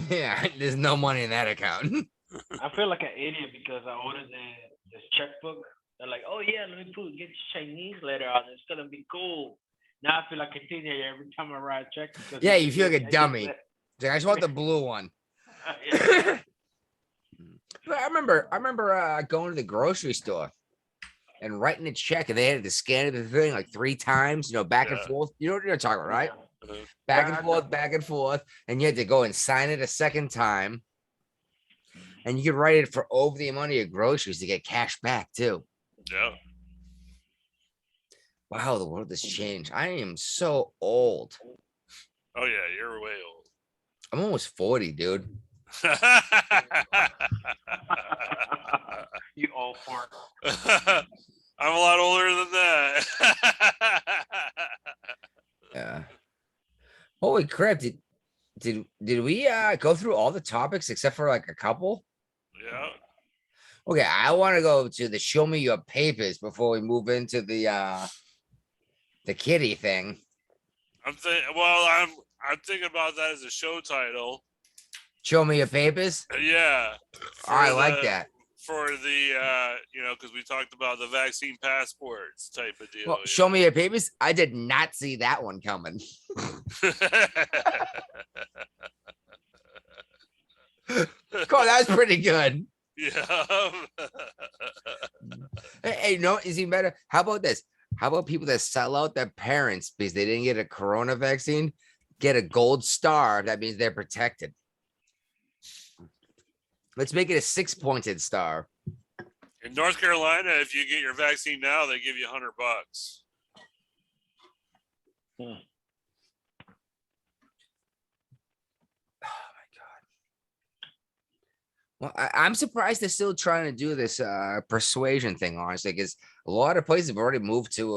A: yeah. There's no money in that account.
B: I feel like an idiot because I ordered this checkbook. They're like, oh yeah, let me get your Chinese letter on. It's gonna be cool. Now I feel like a teenager every time I write a check. Because
A: Yeah, you feel like a dummy. I just want the blue one.
B: Yeah.
A: But I remember going to the grocery store and writing a check, and they had to scan the thing like 3 times, back and
C: Yeah.
A: forth. You know what you're talking about, right?
B: Yeah.
A: Back and forth, and you had to go and sign it a second time. And you could write it for over the amount of your groceries to get cash back too.
C: Yeah.
A: Wow, the world has changed. I am so old.
C: Oh yeah, you're way old.
A: I'm almost 40, dude.
B: You all fart.
C: I'm a lot older than that.
A: Yeah. Holy crap! Did we go through all the topics except for like a couple?
C: Yeah.
A: Okay, I want to go to the show me your papers before we move into the kitty thing.
C: I'm thinking about that as a show title.
A: Show me your papers.
C: Yeah.
A: I like that.
C: For the because we talked about the vaccine passports type of deal.
A: Well, show me your papers. I did not see that one coming. Cool, that was pretty good.
C: Yeah.
A: Hey, is he better? How about this? How about people that sell out their parents because they didn't get a corona vaccine, get a gold star? That means they're protected. Let's make it a 6-pointed star.
C: In North Carolina, if you get your vaccine now, they give you $100.
A: Oh my God. Well, I'm surprised they're still trying to do this persuasion thing, honestly, because a lot of places have already moved to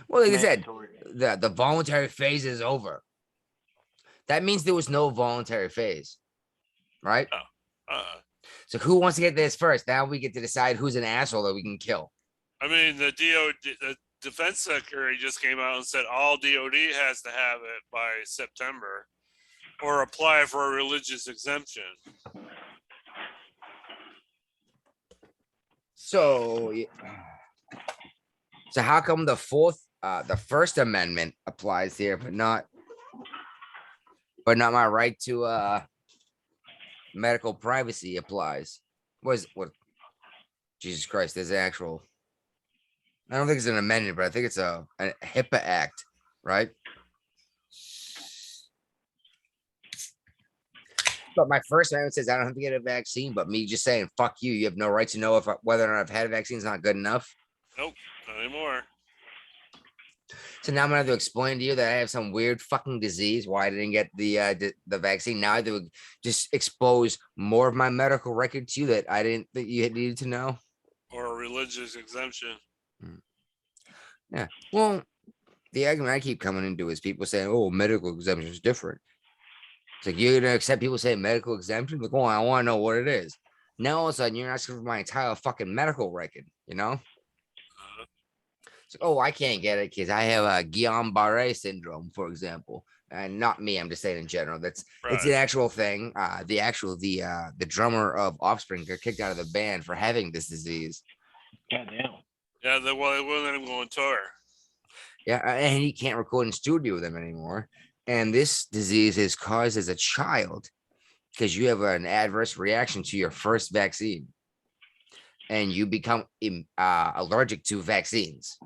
A: well, like I said, the voluntary phase is over. That means there was no voluntary phase, right? So who wants to get this first? Now we get to decide who's an asshole that we can kill.
C: I mean, the defense secretary just came out and said all DOD has to have it by September or apply for a religious exemption.
A: So how come the First Amendment applies here, but not my right to medical privacy applies? What? Jesus Christ, there's actual. I don't think it's an amendment, but I think it's a HIPAA Act, right? But my First Amendment says I don't have to get a vaccine, but me just saying, fuck you, you have no right to know whether or not I've had a vaccine is not good enough.
C: Nope, not anymore.
A: So now I'm gonna have to explain to you that I have some weird fucking disease, why I didn't get the vaccine. Now I have to just expose more of my medical record to you that I didn't think you needed to know.
C: Or a religious exemption.
A: Yeah. Well, the argument I keep coming into is people saying, "Oh, medical exemption is different." It's like you're gonna accept people saying medical exemption. Like, oh, I want to know what it is. Now all of a sudden you're asking for my entire fucking medical record. It's like, oh, I can't get it because I have a Guillain-Barré syndrome, for example. And not me. I'm just saying in general. It's an actual thing. The drummer of Offspring got kicked out of the band for having this disease.
B: Goddamn.
C: Yeah, they wouldn't let him go on tour.
A: Yeah, and he can't record in studio with them anymore. And this disease is caused as a child because you have an adverse reaction to your first vaccine, and you become allergic to vaccines.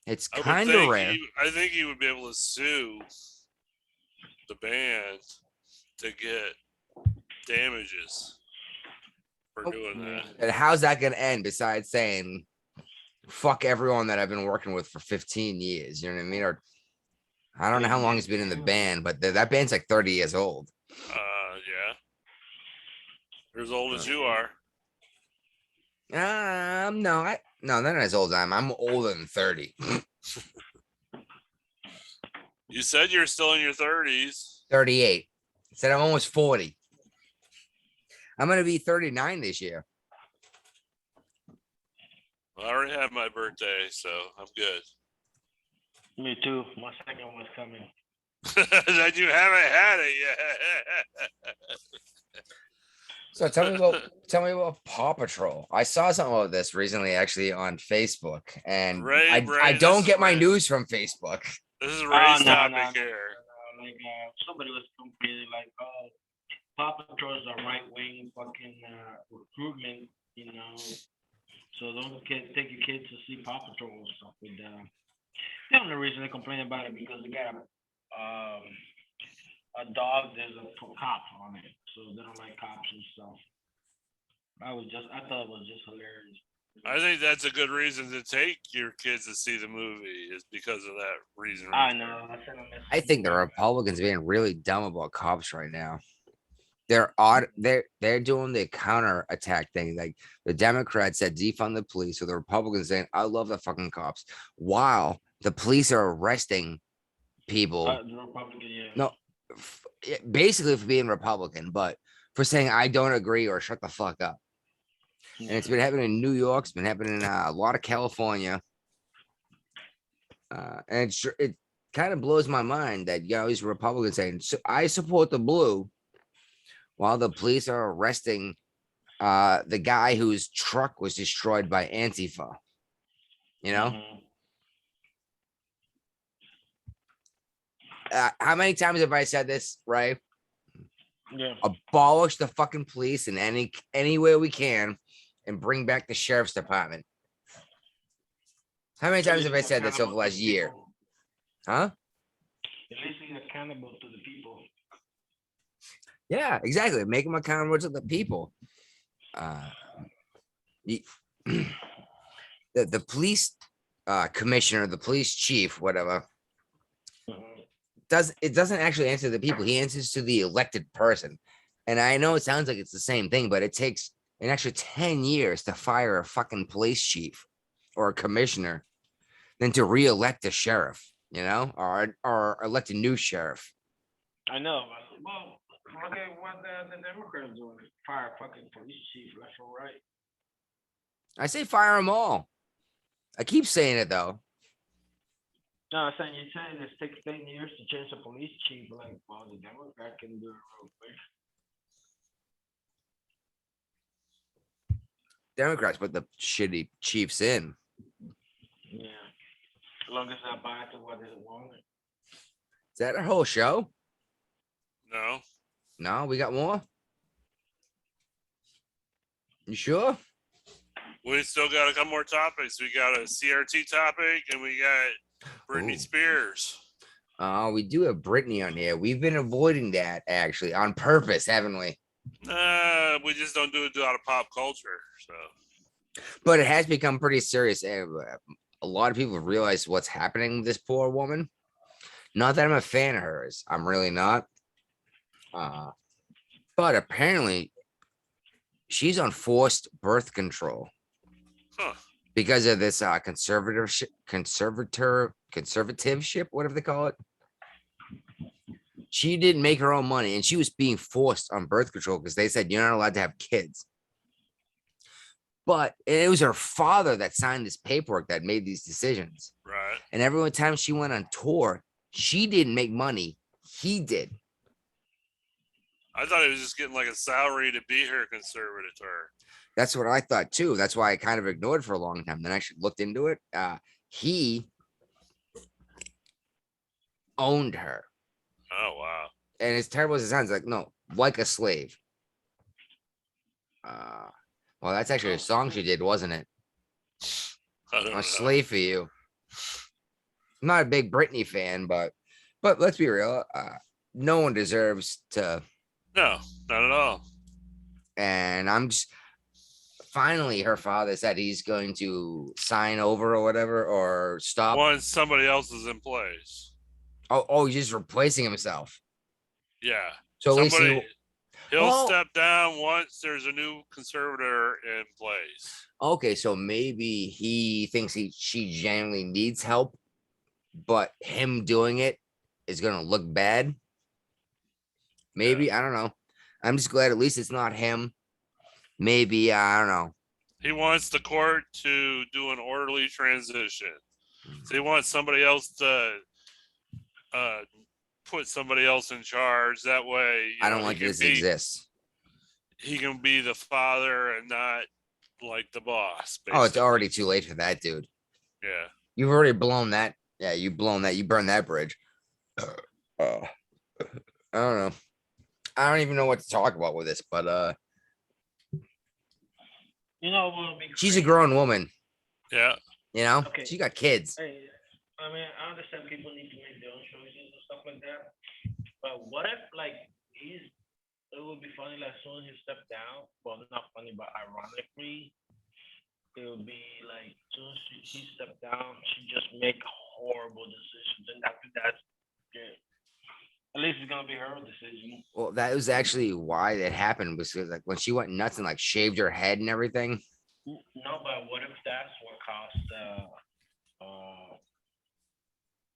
A: It's kind of rare.
C: I think he would be able to sue the band to get damages for doing that.
A: And how's that going to end besides saying, fuck everyone that I've been working with for 15 years? You know what I mean? Or I don't know how long he's been in the band, but that band's like 30 years old.
C: Yeah. You're as old as you are.
A: No, they're not as old as I am. I'm older than 30.
C: You said you're still in your 30s.
A: 38. Said I'm almost 40. I'm gonna be 39 this year.
C: Well, I already had my birthday, so I'm good.
B: Me too. My second one's coming.
C: That you haven't had it yet.
A: So tell me about Paw Patrol. I saw something about this recently, actually, on Facebook, and
C: Ray,
A: I
C: this
A: don't
C: is
A: get my
C: Ray.
A: news from Facebook.
C: This is
B: Oh,
C: Ray's
B: no,
C: topic
B: no, no,
C: here.
B: no. Like, somebody was complaining, like, oh, Paw Patrol is a right-wing fucking recruitment, you know. So don't take your kids to see Paw Patrol and stuff. With the only reason they complain about it because they got a dog. There's a cop on it, so they don't like cops and stuff. I thought it was just hilarious.
C: I think that's a good reason to take your kids to see the movie is because of that reason.
B: I know. I sent a message.
A: I think the Republicans are being really dumb about cops right now. They're odd. They're doing the counter attack thing. Like the Democrats said, defund the police, or the Republicans saying, "I love the fucking cops," while the police are arresting people.
B: The Republican, yeah.
A: No, basically for being Republican, but for saying I don't agree or shut the fuck up. And it's been happening in New York. It's been happening in a lot of California. And it kind of blows my mind that these Republicans saying, so I support the blue, while the police are arresting the guy whose truck was destroyed by Antifa. You know? How many times have I said this, right?
B: Yeah.
A: Abolish the fucking police in any way we can and bring back the sheriff's department. How many times have I said this over the last year? Huh?
B: At least he's accountable to the people.
A: Yeah, exactly. Make them accountable to the people. The police commissioner, the police chief, whatever, doesn't actually answer the people. He answers to the elected person. And I know it sounds like it's the same thing, but it takes an extra 10 years to fire a fucking police chief or a commissioner than to re-elect a sheriff, or elect a new sheriff.
B: I know. Well, look at what the Democrats doing. Fire fucking police chief left or right.
A: I say fire them all. I keep saying it though.
B: No, I'm saying you're saying it takes 10 years to change a police chief. Like, well, the Democrat can do it real quick.
A: Democrats put the shitty chiefs in.
B: Yeah. As long as I buy to what they want.
A: Is that our whole show?
C: No.
A: No, we got more. You sure?
C: We still got a couple more topics. We got a CRT topic and we got Britney Spears.
A: We do have Britney on here. We've been avoiding that actually on purpose, haven't we?
C: We just don't do it out of pop culture. So,
A: but it has become pretty serious. A lot of people have realized what's happening with this poor woman. Not that I'm a fan of hers. I'm really not. But apparently she's on forced birth control.
C: Huh.
A: Because of this conservativeship, whatever they call it. She didn't make her own money and she was being forced on birth control because they said you're not allowed to have kids. But it was her father that signed this paperwork that made these decisions.
C: Right.
A: And every time she went on tour, she didn't make money. He did.
C: I thought he was just getting like a salary to be her conservator.
A: That's what I thought too. That's why I kind of ignored it for a long time. Then I actually looked into it. He owned her.
C: Oh, wow.
A: And as terrible as it sounds, like, no, like a slave. Well, that's actually a song she did, wasn't it? A slave for you. I'm not a big Britney fan, but let's be real. No one deserves to.
C: No, not at all.
A: And I'm just finally her father said he's going to sign over or whatever or stop
C: once somebody else is in place.
A: Oh, he's just replacing himself.
C: Yeah.
A: So at least
C: Somebody, he'll
A: well,
C: step down once there's a new conservator in place.
A: okay, so maybe he thinks she genuinely needs help, but him doing it is gonna look bad. Maybe,
C: Yeah.
A: I don't know. I'm just glad at least it's not him. Maybe, I don't know.
C: He wants the court to do an orderly transition. So he wants somebody else to uh, put somebody else in charge. That way,
A: I don't like this exists.
C: he can be the father and not like the boss.
A: Oh, it's
C: Basically,
A: already too late for that, dude.
C: yeah.
A: You've already blown that. Yeah, you've blown that. You burned that bridge. Uh, I don't know. I don't even know what to talk about with this, but
B: You know what would be
A: she's a
B: crazy?
A: grown woman.
C: Yeah.
A: You know,
B: Okay.
A: she got kids.
B: Hey, I mean, I understand people need to make their own choices and stuff like that. But what if, like, it would be funny, like, soon as he stepped down, well, not funny, but ironically, it would be like, soon as he stepped down, she just make horrible decisions. And after that, yeah, at least it's going to be her decision.
A: Well, that was actually why that happened, was because like when she went nuts and like shaved her head and everything.
B: No, but what if that's what caused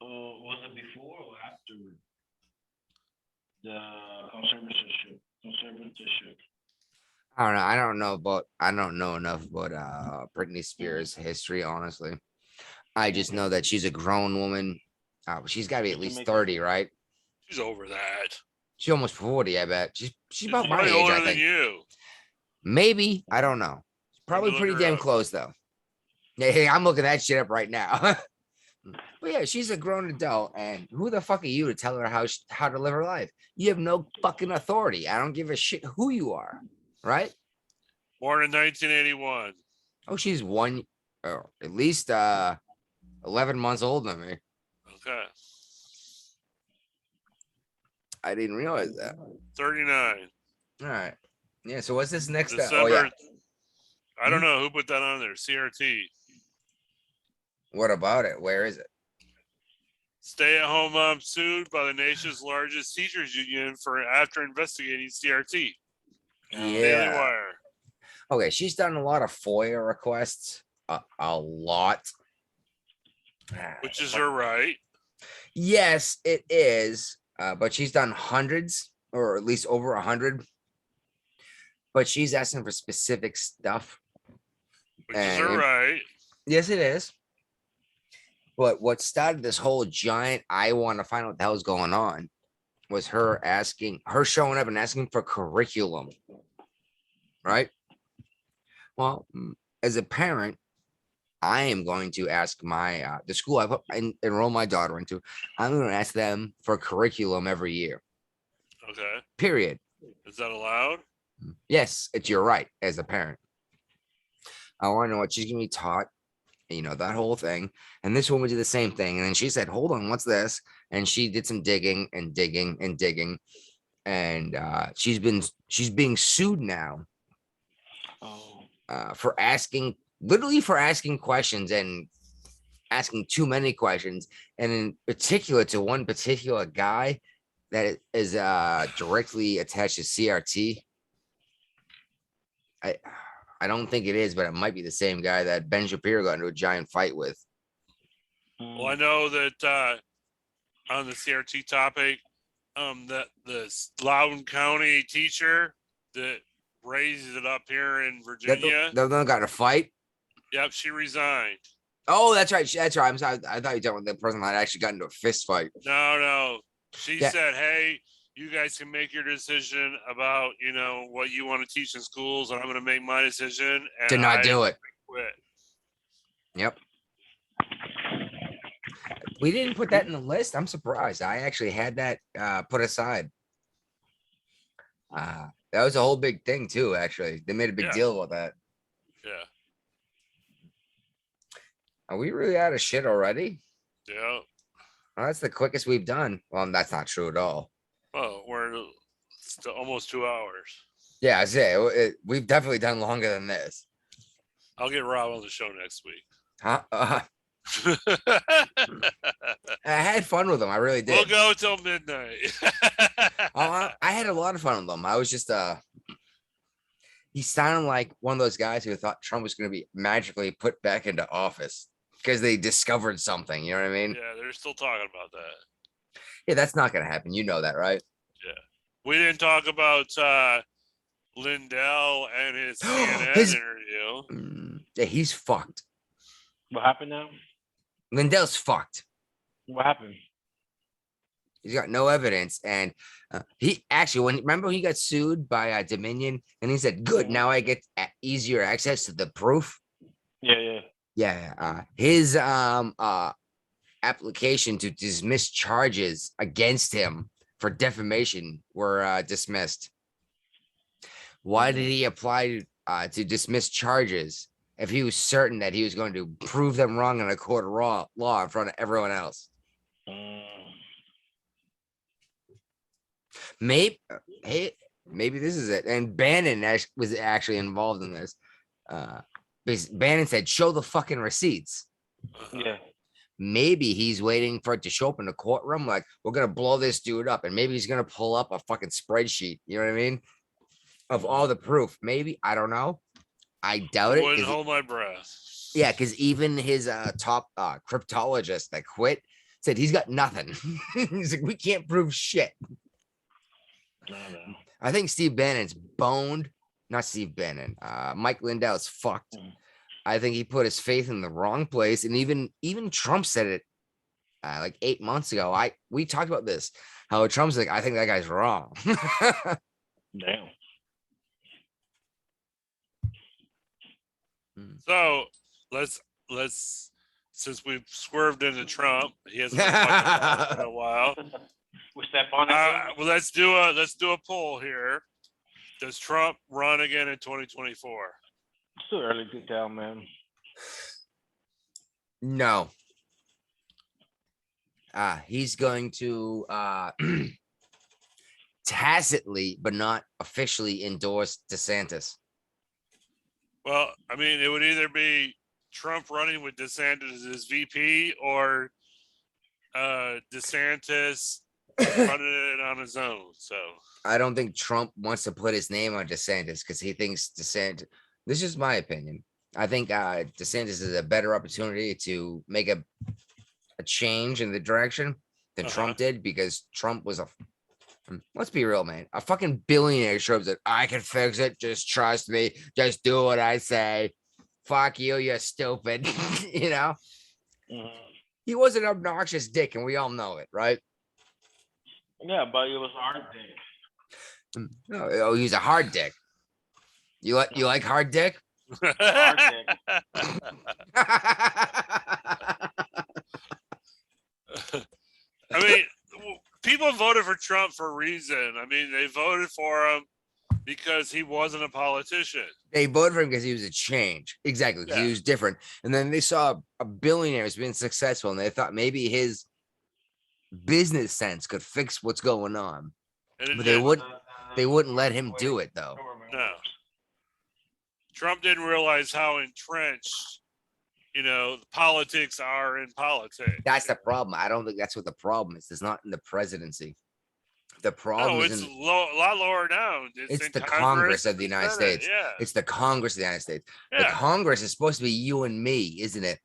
B: was it before or after the conservatorship? Conservatorship.
A: I don't know. I don't know enough about Britney Spears history, honestly. I just know that she's a grown woman. She's got to be at
B: Just to
A: least
B: make
A: 30, right?
C: She's over that.
A: She's almost 40, I bet. She's
C: She's
A: about my
C: probably
A: age,
C: older
A: I
C: than
A: think.
C: you.
A: Maybe. I don't know.
C: Let me
A: Probably
C: look
A: pretty
C: her
A: damn
C: up.
A: close though. Hey, I'm looking that shit up right now. But yeah, she's a grown adult, and who the fuck are you to tell her how to live her life? You have no fucking authority. I don't give a shit who you are, right?
C: Born in 1981.
A: Oh, she's one, or at least 11 months older than me.
C: Okay.
A: I didn't realize that.
C: 39.
A: All right. Yeah. So what's this next? Oh
C: December.
A: yeah.
C: I don't know who put that on there. CRT.
A: What about it? Where is it?
C: Stay-at-home mom sued by the nation's largest teachers union for after investigating CRT. Daily
A: Yeah.
C: Wire.
A: Okay. She's done a lot of FOIA requests. A lot.
C: Which is her right.
A: Yes, it is. But she's done hundreds, or at least over 100. But she's asking for specific stuff.
C: Which is her right.
A: Yes, it is. But what started this whole giant, I want to find out what the hell's going on, was her showing up and asking for curriculum. Right. Well, as a parent, I am going to ask my the school I've enrolled my daughter into. I'm going to ask them for curriculum every year.
C: Okay.
A: Period.
C: Is that allowed?
A: Yes, it's your right as a parent. I want to know what she's going to be taught, that whole thing. And this woman did the same thing. And then she said, hold on, what's this? And she did some digging and digging and digging. And she's being sued now for asking questions and asking too many questions. And in particular to one particular guy that is directly attached to CRT. I don't think it is, but it might be the same guy that Ben Shapiro got into a giant fight with.
C: Well, I know that on the CRT topic, that the Loudoun County teacher that raised it up here in Virginia.
A: They got in a fight.
C: Yep, she resigned.
A: Oh, that's right. That's right. I'm sorry. I thought you were talking about the person that actually got into a fist fight.
C: No. She said, hey, you guys can make your decision about, what you want to teach in schools, and I'm going to make my decision. And
A: to not do it.
C: Quit.
A: Yep. We didn't put that in the list. I'm surprised. I actually had that put aside. That was a whole big thing too, actually. They made a big deal about that.
C: Yeah.
A: Are we really out of shit already?
C: Yeah.
A: Well, that's the quickest we've done. Well, that's not true at all.
C: Well, we're almost 2 hours.
A: Yeah, I say we've definitely done longer than this.
C: I'll get Rob on the show next week.
A: Huh? I had fun with him. I really
C: We'll
A: did.
C: go till midnight.
A: I had a lot of fun with him. I was just he sounded like one of those guys who thought Trump was going to be magically put back into office because they discovered something. You know what I mean?
C: Yeah, they're still talking about that.
A: Yeah, that's not going to happen. You know that, right?
C: Yeah. We didn't talk about Lindell and his CNN
A: His
C: interview.
A: Yeah, he's fucked.
B: What happened now?
A: Lindell's fucked.
B: What happened?
A: He's got no evidence, and he actually, remember he got sued by Dominion, and he said, "Good, now I get easier access to the proof."
B: Yeah.
A: Yeah, his application to dismiss charges against him for defamation were dismissed. Why did he apply to dismiss charges if he was certain that he was going to prove them wrong in a court of law in front of everyone else? Maybe this is it. And Bannon was actually involved in this. Because Bannon said, "Show the fucking receipts."
B: Yeah.
A: Maybe he's waiting for it to show up in the courtroom. Like, we're gonna blow this dude up, and maybe he's gonna pull up a fucking spreadsheet. You know what I mean? Of all the proof. Maybe, I don't know. I doubt it.
C: Wouldn't hold my breath.
A: Yeah, because even his top cryptologist that quit said he's got nothing. He's like, we can't prove shit.
B: No.
A: I think Steve Bannon's boned. Not Steve Bannon. Mike Lindell's fucked. I think he put his faith in the wrong place. And even Trump said it like 8 months ago. We talked about this. How Trump's like, I think that guy's wrong.
B: Damn.
C: So let's since we've swerved into Trump, he hasn't been talking in a while.
B: We step on it.
C: Well, let's do a poll here. Does Trump run again in 2024?
B: It's too early to tell, man.
A: No. He's going to tacitly, but not officially endorse DeSantis.
C: Well, I mean, it would either be Trump running with DeSantis as VP or DeSantis running it on his own. So
A: I don't think Trump wants to put his name on DeSantis because he thinks DeSantis. This is my opinion. I think DeSantis is a better opportunity to make a change in the direction than Trump did, because Trump was let's be real, man, a fucking billionaire shows that I can fix it. Just trust me. Just do what I say. Fuck you, you're stupid. You know, he was an obnoxious dick, and we all know it, right?
B: Yeah, but it was hard dick.
A: No, oh, he's a hard dick. You like hard dick?
B: Hard dick.
C: I mean, people voted for Trump for a reason. I mean, they voted for him because he wasn't a politician.
A: They voted for him because he was a change. Exactly.
C: Yeah.
A: He was different. And then they saw a billionaire has been successful, and they thought maybe his business sense could fix what's going on. But they wouldn't let him do it, though.
C: No. Trump didn't realize how entrenched, the politics are in politics.
A: That's the problem. I don't think that's what the problem is. It's not in the presidency. The problem is
C: a lot lower down.
A: It's
C: in
A: the Congress of the United States.
C: Yeah.
A: It's the Congress of the United States.
C: Yeah.
A: The Congress is supposed to be you and me, isn't it?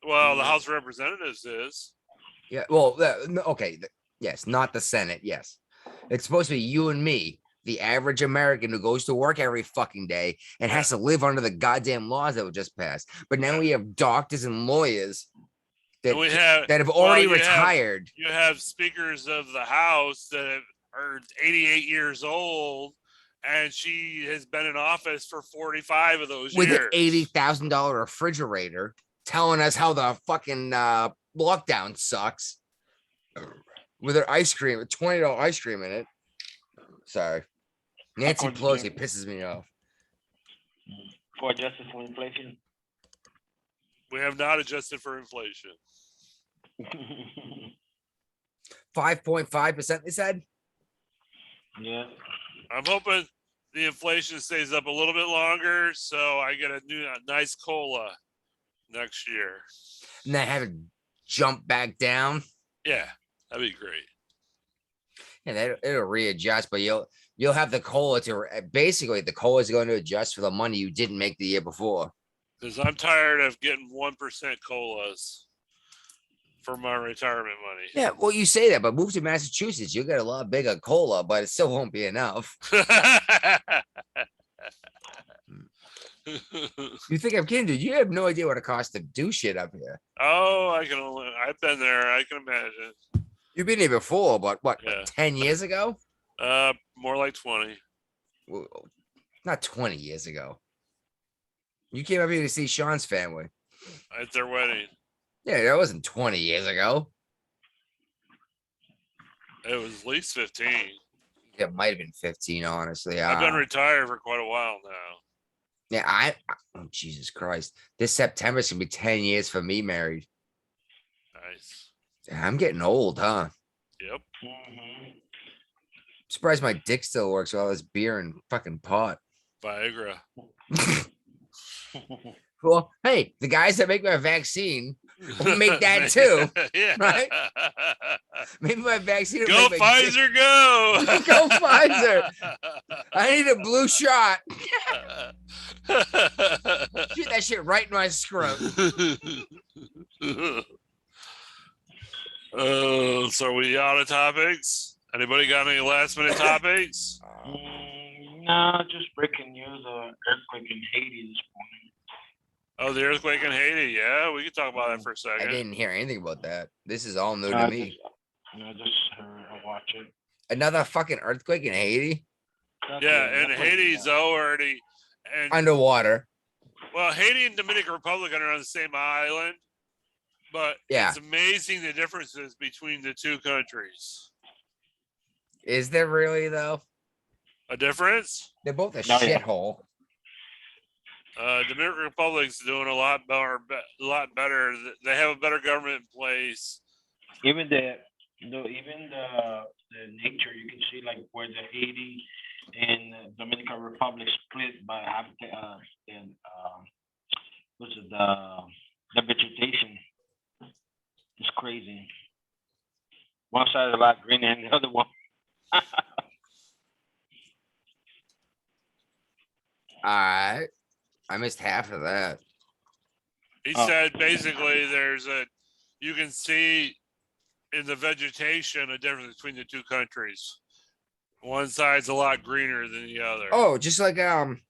C: Well, the House of Representatives is.
A: Yeah. Well, okay. Yes, not the Senate. Yes. It's supposed to be you and me, the average American who goes to work every fucking day and has to live under the goddamn laws that were just passed. But now we have doctors and lawyers that have already retired.
C: You have speakers of the House that are 88 years old, and she has been in office for 45 of those
A: with
C: years.
A: With an $80,000 refrigerator, telling us how the fucking lockdown sucks. With her ice cream, a $20 ice cream in it. Sorry. Nancy Pelosi pisses me off.
B: For justice for inflation.
C: We have not adjusted for inflation.
A: 5.5%, they said?
B: Yeah.
C: I'm hoping the inflation stays up a little bit longer, so I get a nice cola next year.
A: And then have it jump back down.
C: Yeah, that'd be great.
A: And it'll readjust, but you'll have the cola to basically the cola is going to adjust for the money you didn't make the year before.
C: Because I'm tired of getting 1% colas for my retirement money.
A: Yeah, well, you say that, but move to Massachusetts, you'll get a lot bigger cola, but it still won't be enough. You think I'm kidding, dude? You have no idea what it costs to do shit up here.
C: Oh, I've been there. I can imagine.
A: You've been here before, but what,
C: Yeah.
A: 10 years ago?
C: More like 20.
A: Well, not 20 years ago. You came up here to see Sean's family.
C: At their wedding.
A: Yeah, that wasn't 20 years ago.
C: It was at least 15.
A: It might have been 15, honestly.
C: I've been retired for quite a while now.
A: Yeah, oh, Jesus Christ. This September's gonna be 10 years for me married.
C: Nice.
A: I'm getting old, huh?
C: Yep.
A: Surprised my dick still works with all this beer and fucking pot.
C: Viagra.
A: Well, hey, the guys that make my vaccine will make that too.
C: Yeah.
A: Right? Maybe my vaccine will
C: Go
A: make my dick-
C: Pfizer, go.
A: Go Pfizer. I need a blue shot. Shoot that shit right in my scrot.
C: So are we out of topics? Anybody got any last minute topics?
B: No, just breaking news. Earthquake in Haiti this morning.
C: Oh, the earthquake in Haiti. Yeah, we can talk about that for a
A: I
C: second.
A: didn't hear anything about that. This is all new
B: No,
A: to
B: I
A: me.
B: just heard. I watch it.
A: Another fucking earthquake in Haiti?
C: Yeah, and Haiti's already and
A: Underwater.
C: well, Haiti and Dominican Republic are on the same island, but
A: Yeah.
C: it's amazing the differences between the two countries.
A: Is there really, though?
C: A difference?
A: They're both a
B: No, yeah.
A: shithole.
C: Dominican Republic's doing a lot better. They have a better government in place.
B: Even the nature, you can see like where the Haiti and Dominican Republic split by what's it, the vegetation. It's crazy. One side is a lot greener than the other one.
A: All right. I missed half of that.
C: He
B: Oh.
C: said basically you can see in the vegetation a difference between the two countries. One side's a lot greener than the other.
A: Oh, just like going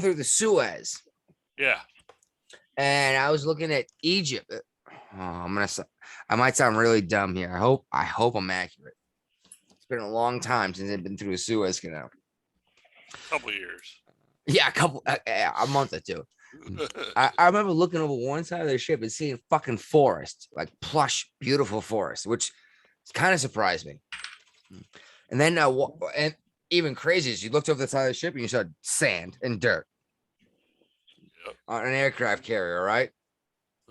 A: through the Suez.
C: Yeah.
A: And I was looking at Egypt. I might sound really dumb here. I hope I'm accurate. It's been a long time since I've been through a Suez Canal.
C: Couple years.
A: Yeah, a month or two. I remember looking over one side of the ship and seeing fucking forest, like plush, beautiful forest, which kind of surprised me. And then, and even crazier is you looked over the side of the ship and you saw sand and dirt.
C: Yep.
A: On an aircraft carrier, right?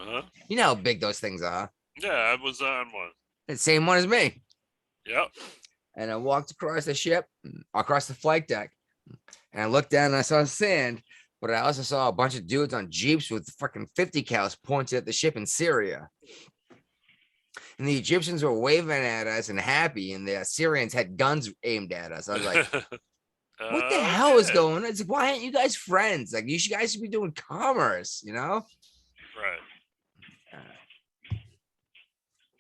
C: Uh-huh.
A: You know how big those things are.
C: Yeah, I was on one.
A: The same one as me.
C: Yep.
A: And I walked across the ship, across the flight deck, and I looked down and I saw sand, but I also saw a bunch of dudes on Jeeps with fucking 50 cals pointed at the ship in Syria. And the Egyptians were waving at us and happy, and the Syrians had guns aimed at us. I was like, what the hell is going on? It's like, why aren't you guys friends? Like, you guys should be doing commerce, you know?
C: Right.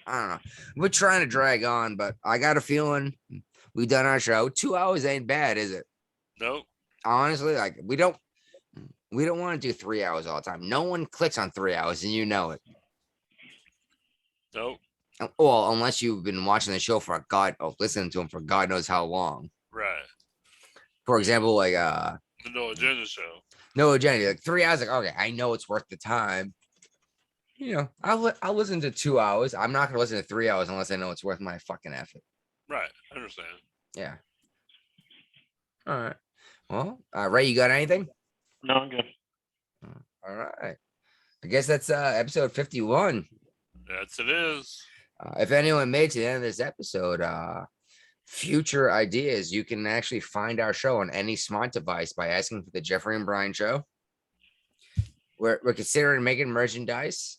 A: I don't know. We're trying to drag on, but I got a feeling we've done our show. 2 hours ain't bad, is it?
C: Nope.
A: Honestly, like we don't want to do 3 hours all the time. No one clicks on 3 hours, and you know it.
C: Nope.
A: Well, unless you've been watching the show for listening to them for God knows how long.
C: Right.
A: For example, like
C: The No Agenda Show.
A: No Agenda, like 3 hours. Like, okay, I know it's worth the time. You know, I'll listen to 2 hours. I'm not gonna listen to 3 hours unless I know it's worth my fucking effort.
C: Right. I understand.
A: Yeah. All right. Well, Ray, you got anything?
B: No, I'm good.
A: All right. I guess that's episode 51.
C: That's it is.
A: If anyone makes it to the end of this episode, future ideas, you can actually find our show on any smart device by asking for the Jeffrey and Brian Show. We're considering making merchandise.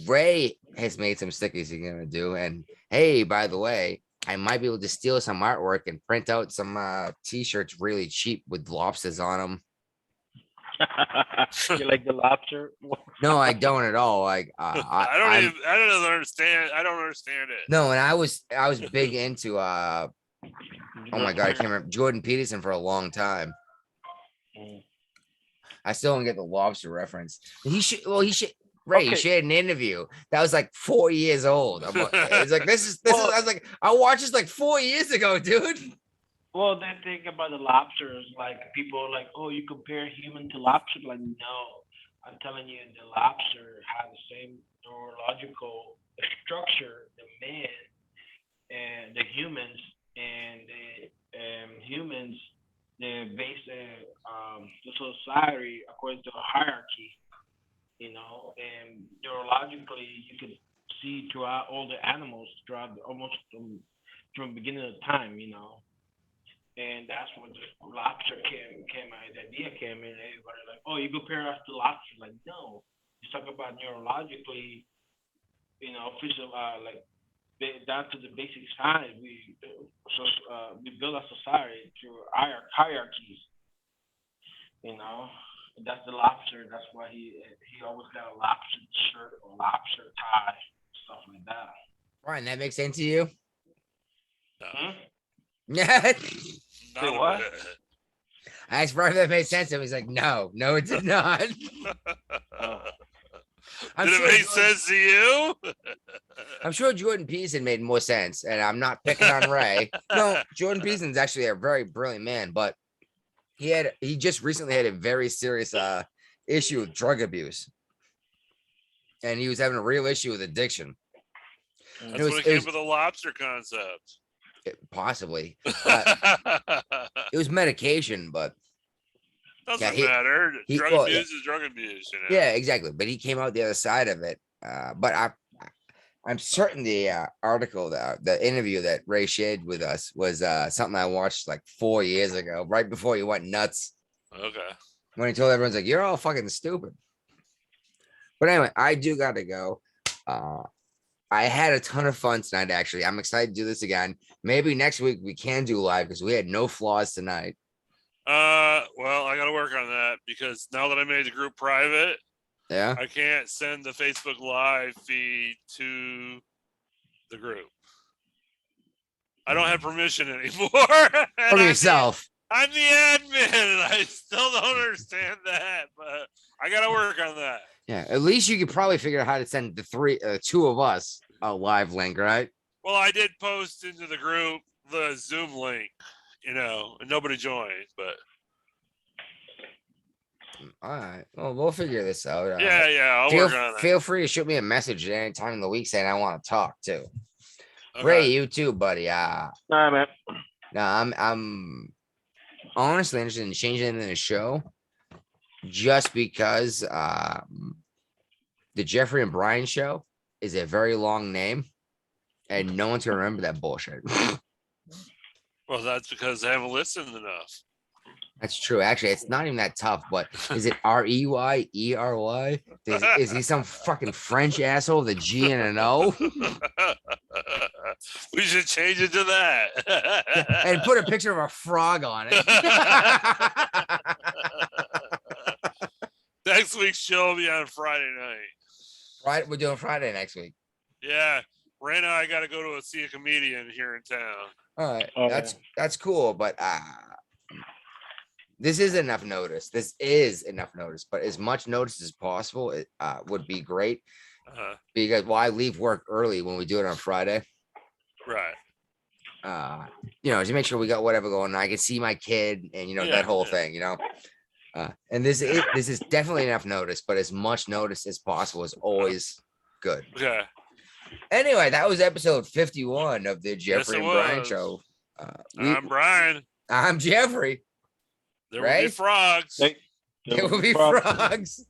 A: Ray has made some stickers he's gonna do. And hey, by the way, I might be able to steal some artwork and print out some t-shirts really cheap with lobsters on them.
B: You like the lobster?
A: No, I don't at all. Like
C: I don't understand. I don't understand it.
A: no, and I was big into oh my god, I can't remember Jordan Peterson for a long time. I still don't get the lobster reference. He should Ray,
B: Okay.
A: you shared an interview that was like 4 years old. It's like this is
B: Well-
A: I was like, I watched this like 4 years ago, dude.
B: Well, the thing about the lobsters, like people are like, oh, you compare human to lobster. Like, no, I'm telling you, the lobster has the same neurological structure the man and the humans and the humans. They base the society according to a hierarchy, you know, and neurologically you could see throughout all the animals throughout almost from beginning of time, you know. And that's when the lobster came out, the idea came in, everybody like, oh, you compare us to lobster. Like, no. You talk about neurologically, you know, like down to the basic science, we build a society through hierarchies, you know. And that's the lobster. That's why he always got a lobster shirt or lobster tie, stuff like that.
A: Ryan, that makes sense to you?
B: Hmm?
A: Yeah.
C: None of
B: what?
C: it.
A: I asked Ryan if that made sense. And he's like, no, it did not. I'm
C: Did it
A: sure
C: make
A: Jordan-
C: sense to you?
A: I'm sure Jordan Peterson made more sense, and I'm not picking on Ray. No, Jordan Peterson's actually a very brilliant man, but he just recently had a very serious issue with drug abuse, and he was having a real issue with addiction.
C: That's
A: It was-
C: when it
A: it
C: came
A: was-
C: with the lobster concept.
A: Possibly,
C: Doesn't
A: it was medication, but
C: matter. Drug
A: well,
C: abuse is drug abuse. You know?
A: yeah, exactly. But he came out the other side of it. But I'm certain the article, the interview that Ray shared with us was something I watched like 4 years ago, right before he went nuts.
C: Okay.
A: When he told everyone's like, "You're all fucking stupid." But anyway, I do got to go. I had a ton of fun tonight. Actually, I'm excited to do this again. Maybe next week we can do live because we had no flaws tonight.
C: Well, I got to work on that because now that I made the group private,
A: Yeah.
C: I can't send the Facebook Live feed to the group. I don't have permission anymore.
A: From yourself.
C: I'm the admin, and I still don't understand that, but I got to work on that.
A: Yeah. At least you could probably figure out how to send the two of us a live link, right?
C: Well, I did post into the group the Zoom link, you know, and nobody joined, but
A: All right. Well, we'll figure this out.
C: yeah, I'll
A: Feel
C: work on it.
A: feel free to shoot me a message at any time in the week saying I want to talk too.
C: Okay.
A: Ray, you too, buddy.
B: Nah, man.
A: No, I'm honestly interested in changing the show just because the Jeffrey and Brian show is a very long name and no one's gonna remember that bullshit.
C: Well, that's because I haven't listened enough.
A: That's true. Actually, it's not even that tough, but is it Reyyery? Is he some fucking French asshole with a G and an O?
C: We should change it to that.
A: And put a picture of a frog on it.
C: Next week's show will be on Friday night.
A: Right, we're doing Friday next week.
C: Yeah, right now I got to go to see a comedian here in town.
A: All right,
B: Okay.
A: that's cool, but this is enough notice. This is enough notice, but as much notice as possible it would be great because I leave work early when we do it on Friday.
C: Right.
A: You know, to make sure we got whatever going on. I can see my kid and
C: Yeah,
A: that whole
C: yeah.
A: thing, and this is definitely enough notice, but as much notice as possible is always good.
C: Okay.
A: Anyway, that was episode 51 of the
C: Yes,
A: Jeffrey
C: it
A: and Brian
C: was.
A: show.
C: I'm Brian.
A: I'm Jeffrey.
C: There will
A: Ray?
C: be frogs.
B: Hey,
A: There will be
B: problem.
A: frogs.